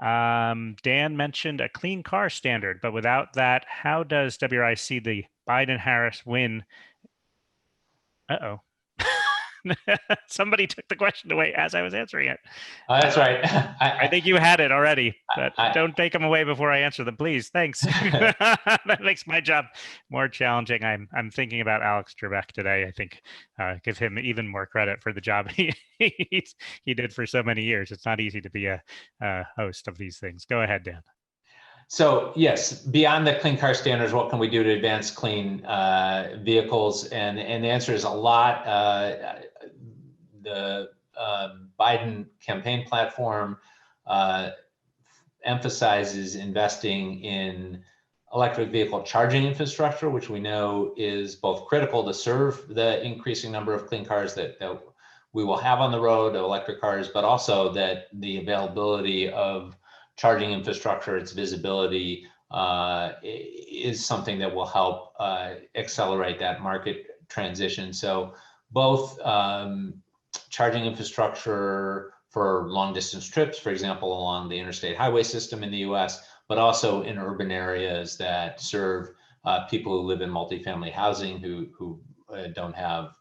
Dan mentioned a clean car standard, but without that, how does WRI see the Biden-Harris win? Uh-oh. Somebody took the question away as I was answering it. That's right. I think you had it already, but don't take them away before I answer them, please. Thanks. That makes my job more challenging. I'm thinking about Alex Trebek today. I think give him even more credit for the job he did for so many years. It's not easy to be a host of these things. Go ahead, Dan. So yes, beyond the clean car standards, what can we do to advance clean vehicles? And the answer is a lot. The Biden campaign platform emphasizes investing in electric vehicle charging infrastructure, which we know is both critical to serve the increasing number of clean cars that we will have on the road, electric cars, but also that the availability of charging infrastructure, its visibility is something that will help accelerate that market transition. So both charging infrastructure for long distance trips, for example, along the interstate highway system in the US, but also in urban areas that serve people who live in multifamily housing who don't have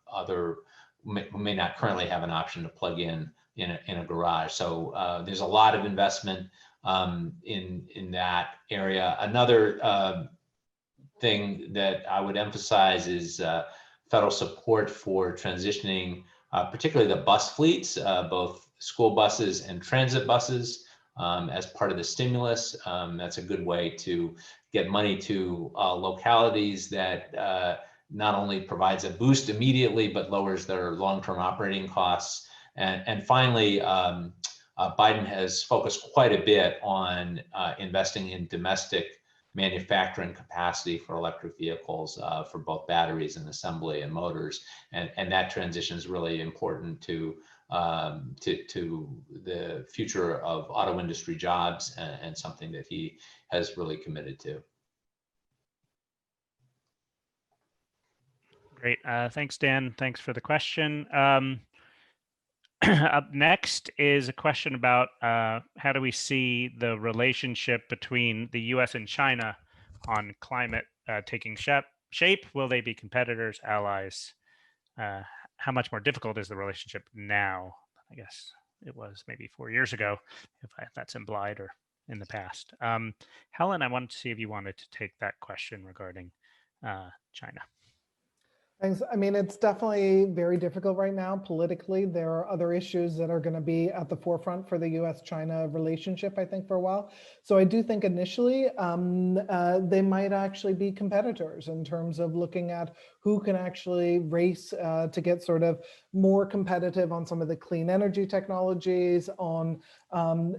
may not currently have an option to plug in a garage. So there's a lot of investment in that area. Another thing that I would emphasize is federal support for transitioning, particularly the bus fleets, both school buses and transit buses, as part of the stimulus. That's a good way to get money to localities that not only provides a boost immediately, but lowers their long-term operating costs. And finally, Biden has focused quite a bit on investing in domestic manufacturing capacity for electric vehicles, for both batteries and assembly and motors, and that transition is really important to the future of auto industry jobs, and something that he has really committed to. Great. Thanks, Dan. Thanks for the question. Up next is a question about how do we see the relationship between the US and China on climate taking shape? Will they be competitors, allies? How much more difficult is the relationship now? I guess it was maybe 4 years ago, if that's implied, or in the past. Helen, I wanted to see if you wanted to take that question regarding China. Thanks. I mean, it's definitely very difficult right now politically. There are other issues that are going to be at the forefront for the US-China relationship, I think, for a while. So I do think initially they might actually be competitors in terms of looking at who can actually race to get sort of more competitive on some of the clean energy technologies, on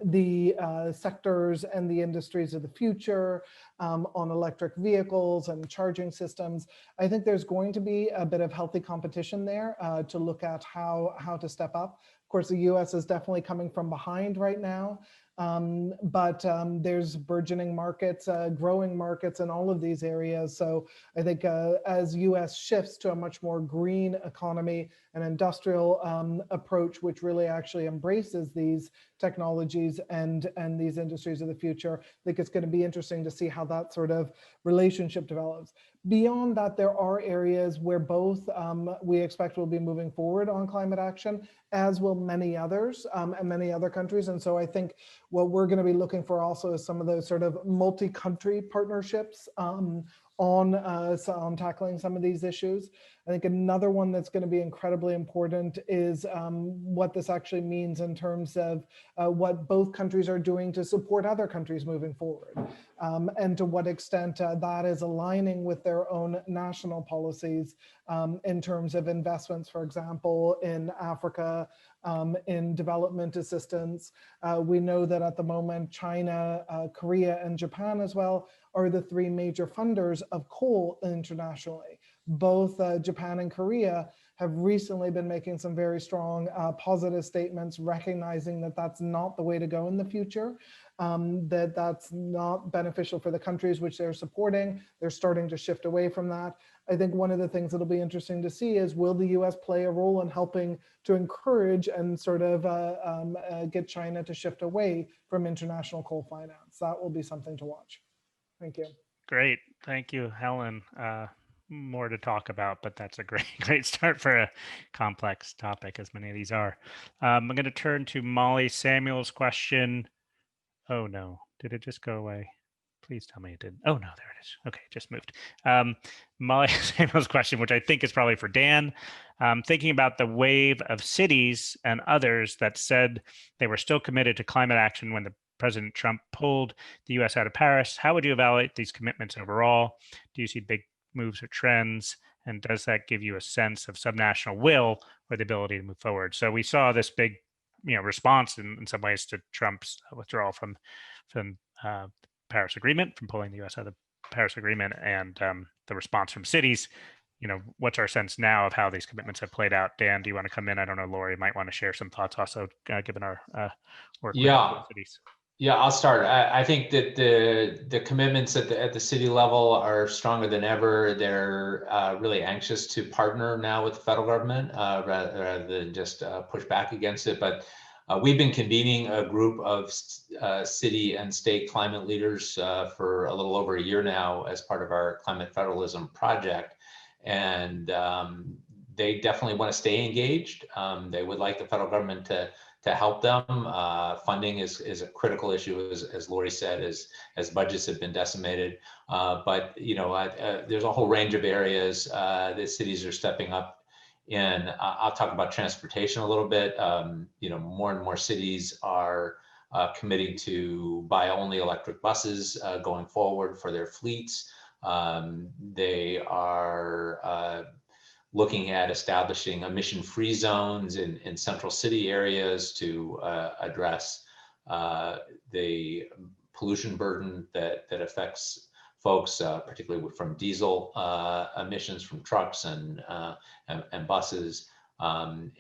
the sectors and the industries of the future, on electric vehicles and charging systems. I think there's going to be a bit of healthy competition there to look at how to step up. Of course, the US is definitely coming from behind right now. But there's burgeoning markets, growing markets in all of these areas. So I think as US shifts to a much more green economy, an industrial approach, which really actually embraces these technologies and these industries of the future, I think it's going to be interesting to see how that sort of relationship develops. Beyond that, there are areas where both we expect will be moving forward on climate action, as will many others and many other countries. And so I think what we're going to be looking for also is some of those sort of multi-country partnerships on tackling some of these issues. I think another one that's going to be incredibly important is what this actually means in terms of what both countries are doing to support other countries moving forward, and to what extent that is aligning with their own national policies in terms of investments, for example, in Africa, in development assistance. We know that at the moment, China, Korea, and Japan as well are the three major funders of coal internationally. both Japan and Korea have recently been making some very strong positive statements, recognizing that that's not the way to go in the future, that that's not beneficial for the countries which they're supporting. They're starting to shift away from that. I think one of the things that'll be interesting to see is, will the US play a role in helping to encourage and sort of get China to shift away from international coal finance? That will be something to watch. Thank you. Great. Thank you, Helen. More to talk about, but that's a great start for a complex topic, as many of these are. I'm going to turn to Molly Samuel's question. Oh no, did it just go away? Please tell me it did. Oh no, there it is. Okay, just moved. Molly Samuel's question, which I think is probably for Dan. Thinking about the wave of cities and others that said they were still committed to climate action when President Trump pulled the US out of Paris, how would you evaluate these commitments overall? Do you see big moves or trends? And does that give you a sense of subnational will or the ability to move forward? So we saw this big, response in some ways to Trump's withdrawal from Paris Agreement, from pulling the US out of the Paris Agreement, and the response from cities. What's our sense now of how these commitments have played out? Dan, do you want to come in? I don't know, Lori might want to share some thoughts also, given our work with cities. Yeah, I'll start. I think that the commitments at the city level are stronger than ever. They're really anxious to partner now with the federal government rather than just push back against it. But we've been convening a group of city and state climate leaders for a little over a year now as part of our climate federalism project. And they definitely want to stay engaged. They would like the federal government to help them. Funding is a critical issue, as Lori said, as budgets have been decimated. But there's a whole range of areas that cities are stepping up in. I'll talk about transportation a little bit. More and more cities are committing to buy only electric buses going forward for their fleets. They are looking at establishing emission-free zones in central city areas to address the pollution burden that affects folks, particularly from diesel emissions from trucks and buses. Again,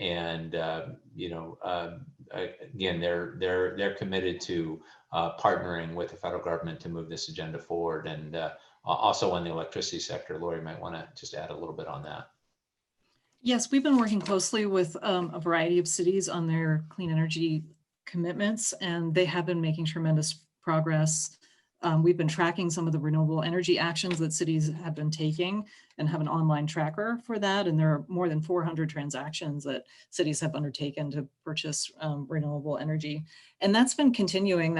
they're committed to partnering with the federal government to move this agenda forward. And also on the electricity sector, Lori might want to just add a little bit on that. Yes, we've been working closely with a variety of cities on their clean energy commitments, and they have been making tremendous progress. We've been tracking some of the renewable energy actions that cities have been taking and have an online tracker for that. And there are more than 400 transactions that cities have undertaken to purchase renewable energy. And that's been continuing.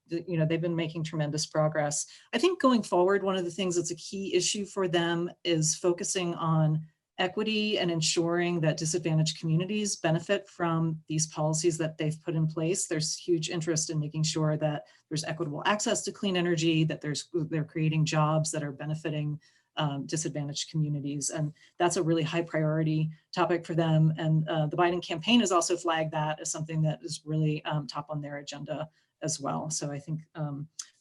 They've been making tremendous progress. I think going forward, one of the things that's a key issue for them is focusing on equity and ensuring that disadvantaged communities benefit from these policies that they've put in place. There's huge interest in making sure that there's equitable access to clean energy, that they're creating jobs that are benefiting disadvantaged communities. And that's a really high priority topic for them. And the Biden campaign has also flagged that as something that is really top on their agenda as well. So I think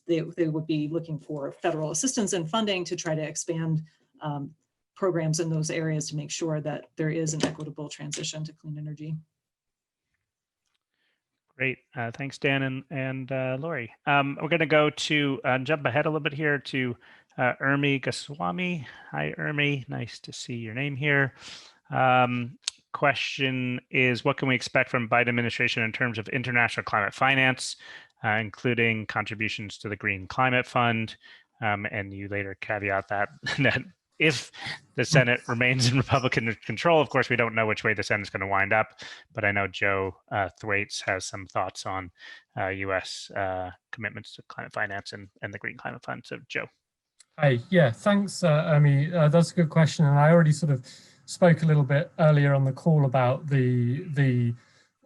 they would be looking for federal assistance and funding to try to expand programs in those areas to make sure that there is an equitable transition to clean energy. Great. Thanks, Dan and Lori. We're going to go to jump ahead a little bit here to Urmi Goswami. Hi, Urmi. Nice to see your name here. Question is, what can we expect from Biden administration in terms of international climate finance, including contributions to the Green Climate Fund? And you later caveat that if the Senate remains in Republican control, of course, we don't know which way the Senate is going to wind up, but I know Joe Thwaites has some thoughts on U.S. commitments to climate finance and the Green Climate Fund. So, Joe. Hi, yeah, thanks, Urmi. That's a good question, and I already sort of spoke a little bit earlier on the call about the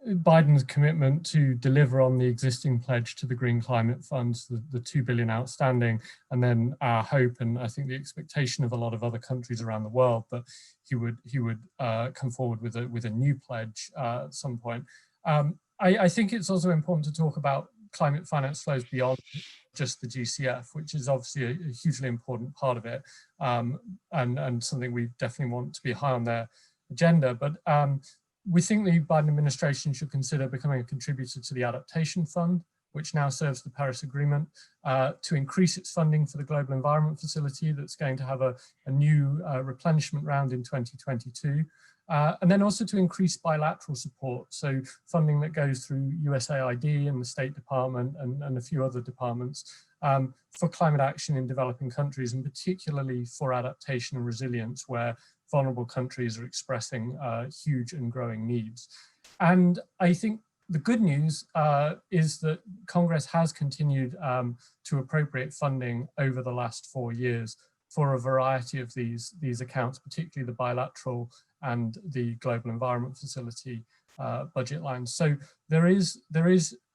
Biden's commitment to deliver on the existing pledge to the Green Climate Funds, the $2 billion outstanding, and then our hope and I think the expectation of a lot of other countries around the world that he would come forward with a new pledge at some point. I think it's also important to talk about climate finance flows beyond just the GCF, which is obviously a hugely important part of it, and something we definitely want to be high on their agenda. But we think the Biden administration should consider becoming a contributor to the Adaptation Fund, which now serves the Paris Agreement, to increase its funding for the Global Environment Facility that's going to have a new replenishment round in 2022. And then also to increase bilateral support, so funding that goes through USAID and the State Department and a few other departments for climate action in developing countries, and particularly for adaptation and resilience, where vulnerable countries are expressing huge and growing needs. And I think the good news is that Congress has continued to appropriate funding over the last 4 years for a variety of these accounts, particularly the bilateral and the Global Environment Facility budget lines. So there is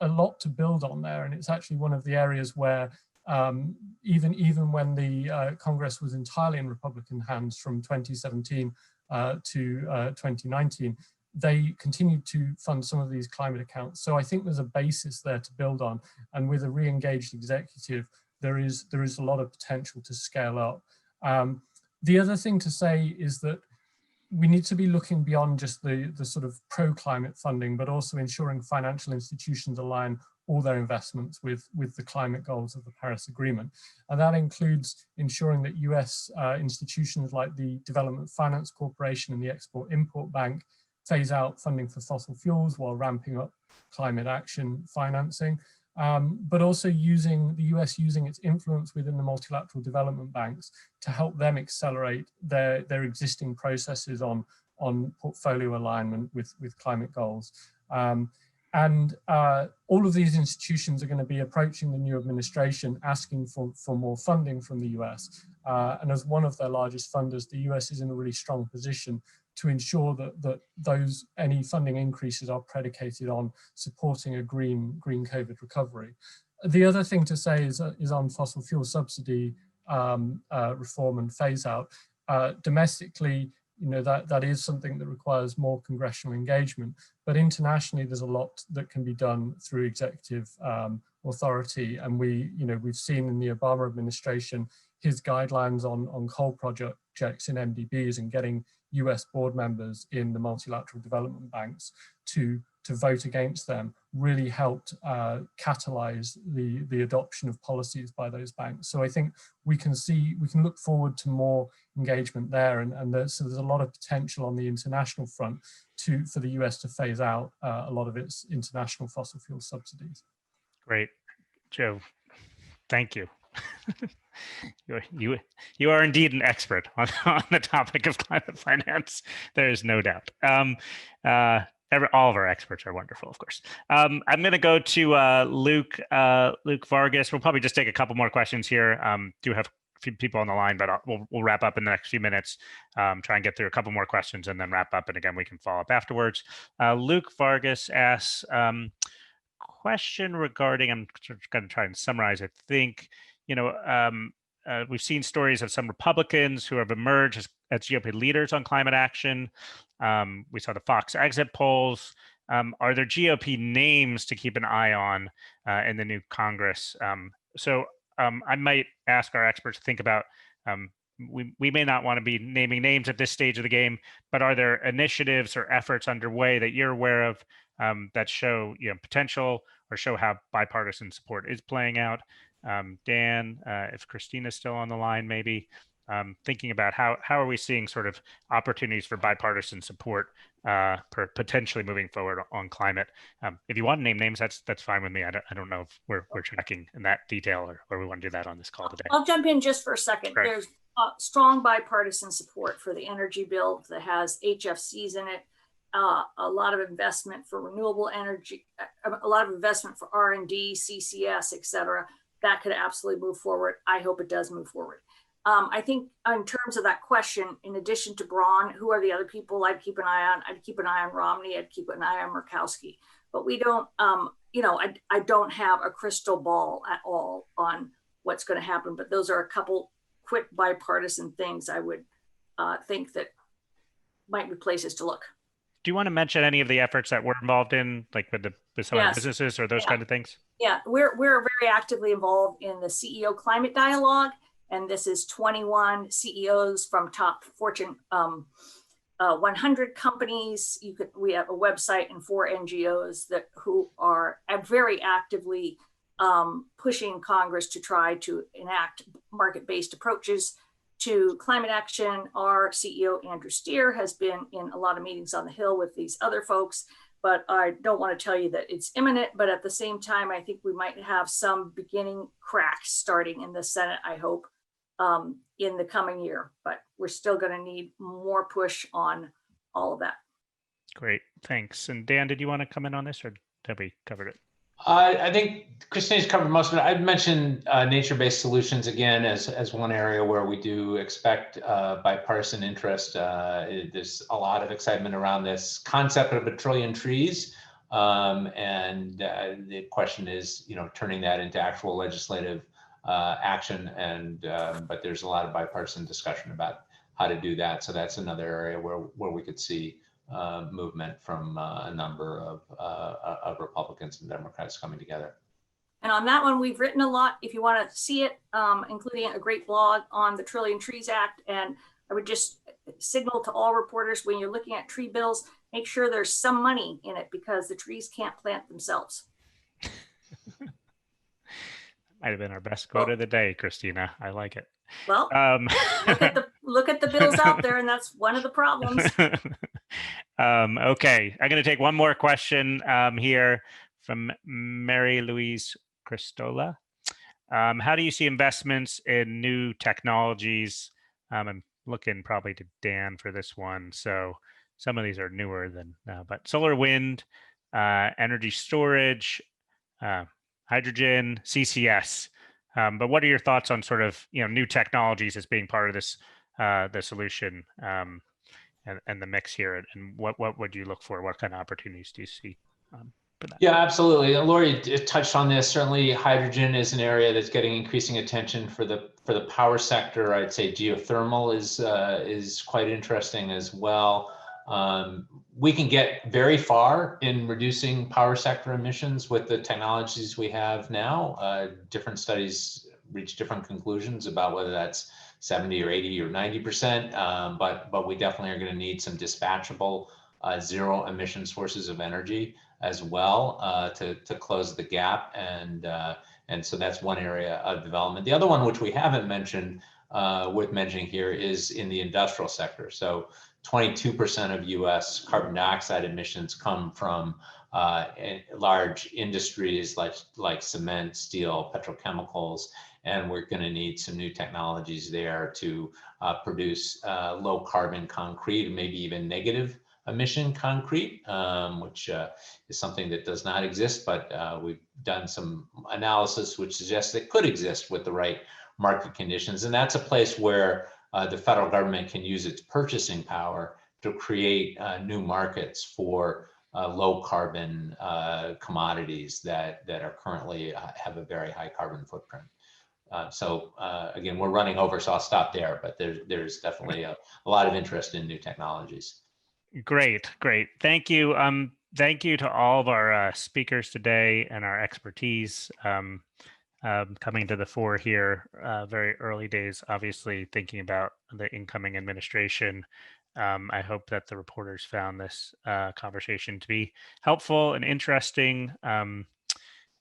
a lot to build on there, and it's actually one of the areas where even when the Congress was entirely in Republican hands from 2017 to 2019, they continued to fund some of these climate accounts. So I think there's a basis there to build on, and with a re-engaged executive, there is a lot of potential to scale up. The other thing to say is that we need to be looking beyond just the sort of pro-climate funding, but also ensuring financial institutions align all their investments with the climate goals of the Paris Agreement. And that includes ensuring that US institutions like the Development Finance Corporation and the Export-Import Bank phase out funding for fossil fuels while ramping up climate action financing, but also using the US using its influence within the multilateral development banks to help them accelerate their existing processes on portfolio alignment with climate goals. And all of these institutions are going to be approaching the new administration asking for more funding from the US. And as one of their largest funders, the US is in a really strong position to ensure that any funding increases are predicated on supporting a green COVID recovery. The other thing to say is on fossil fuel subsidy reform and phase out. Domestically, that is something that requires more congressional engagement, but internationally there's a lot that can be done through executive authority. And we've seen in the Obama administration his guidelines on coal projects in MDBs and getting US board members in the multilateral development banks to vote against them really helped catalyze the adoption of policies by those banks. So I think we can look forward to more engagement there, and so there's a lot of potential on the international front for the US to phase out a lot of its international fossil fuel subsidies. Great, Joe. Thank you. You are indeed an expert on the topic of climate finance. There is no doubt. All of our experts are wonderful, of course. I'm going to go to Luke Vargas. We'll probably just take a couple more questions here. Do have a few people on the line, but we'll wrap up in the next few minutes. Try and get through a couple more questions and then wrap up. And again, we can follow up afterwards. Luke Vargas asks, question regarding, I'm going to try and summarize, I think, we've seen stories of some Republicans who have emerged as GOP leaders on climate action. We saw the Fox exit polls. Are there GOP names to keep an eye on in the new Congress? So I might ask our experts to think about, we may not want to be naming names at this stage of the game, but are there initiatives or efforts underway that you're aware of that show potential or show how bipartisan support is playing out? Dan, if Christina's still on the line, maybe thinking about how are we seeing sort of opportunities for bipartisan support potentially moving forward on climate. If you want to name names, that's fine with me. I don't know if we're tracking in that detail or we want to do that on this call today. I'll jump in just for a second. Great. There's strong bipartisan support for the energy bill that has HFCs in it. A lot of investment for renewable energy, a lot of investment for R&D, CCS, et cetera. That could absolutely move forward. I hope it does move forward. I think in terms of that question, in addition to Braun, who are the other people I'd keep an eye on? I'd keep an eye on Romney. I'd keep an eye on Murkowski. But we don't, I don't have a crystal ball at all on what's going to happen. But those are a couple quick bipartisan things I would think that might be places to look. Do you want to mention any of the efforts that we're involved in, like with with some of the Yes. businesses or those kind of things? Yeah, we're very actively involved in the CEO Climate Dialogue, and this is 21 CEOs from top Fortune 100 companies. We have a website and 4 NGOs who are very actively pushing Congress to try to enact market-based approaches to climate action. Our CEO, Andrew Steer, has been in a lot of meetings on the Hill with these other folks, but I don't want to tell you that it's imminent. But at the same time, I think we might have some beginning cracks starting in the Senate, I hope, in the coming year. But we're still going to need more push on all of that. Great, thanks. And Dan, did you want to come in on this, or have we covered it? I think Christine's covered most of it. I'd mentioned nature-based solutions again as one area where we do expect bipartisan interest. There's a lot of excitement around this concept of 1 trillion trees. And the question is, turning that into actual legislative action. But there's a lot of bipartisan discussion about how to do that. So that's another area where we could see movement from a number of Republicans and Democrats coming together. And on that one, we've written a lot. If you want to see it, including a great blog on the Trillion Trees Act. And I would just signal to all reporters, when you're looking at tree bills, make sure there's some money in it, because the trees can't plant themselves. Might have been our best quote of the day, Christina. I like it. Well, look at the bills out there, and that's one of the problems. Okay, I'm going to take one more question here from Mary Louise Cristola. How do you see investments in new technologies? I'm looking probably to Dan for this one. So some of these are newer than, but solar, wind, energy storage, hydrogen, CCS. But what are your thoughts on sort of new technologies as being part of this the solution and the mix here, and what would you look for? What kind of opportunities do you see for that? Yeah, absolutely. Lori touched on this. Certainly, hydrogen is an area that's getting increasing attention for the power sector. I'd say geothermal is quite interesting as well. We can get very far in reducing power sector emissions with the technologies we have now. Different studies reach different conclusions about whether that's 70 or 80 or 90%, but we definitely are going to need some dispatchable zero emission sources of energy as well to close the gap. And so that's one area of development. The other one, which we haven't mentioned, worth mentioning here, is in the industrial sector. So 22% of US carbon dioxide emissions come from large industries like cement, steel, petrochemicals, and we're going to need some new technologies there to produce low carbon concrete, maybe even negative emission concrete, which is something that does not exist, but we've done some analysis which suggests it could exist with the right market conditions. And that's a place where the federal government can use its purchasing power to create new markets for low carbon commodities that are currently have a very high carbon footprint. So again, we're running over, so I'll stop there, but there's definitely a lot of interest in new technologies. Great. Thank you. Thank you to all of our speakers today and our expertise coming to the fore here. Very early days, obviously, thinking about the incoming administration. I hope that the reporters found this conversation to be helpful and interesting,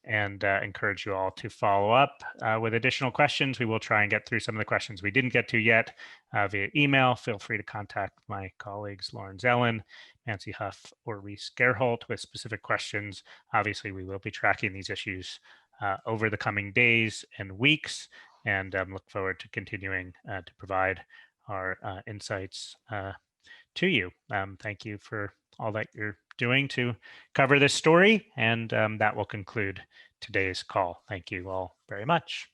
and encourage you all to follow up with additional questions. We will try and get through some of the questions we didn't get to yet via email. Feel free to contact my colleagues, Lauren Zellen, Nancy Huff, or Reese Gerholt with specific questions. Obviously, we will be tracking these issues over the coming days and weeks, and look forward to continuing to provide our insights to you. Thank you for all that you're doing to cover this story, and that will conclude today's call. Thank you all very much.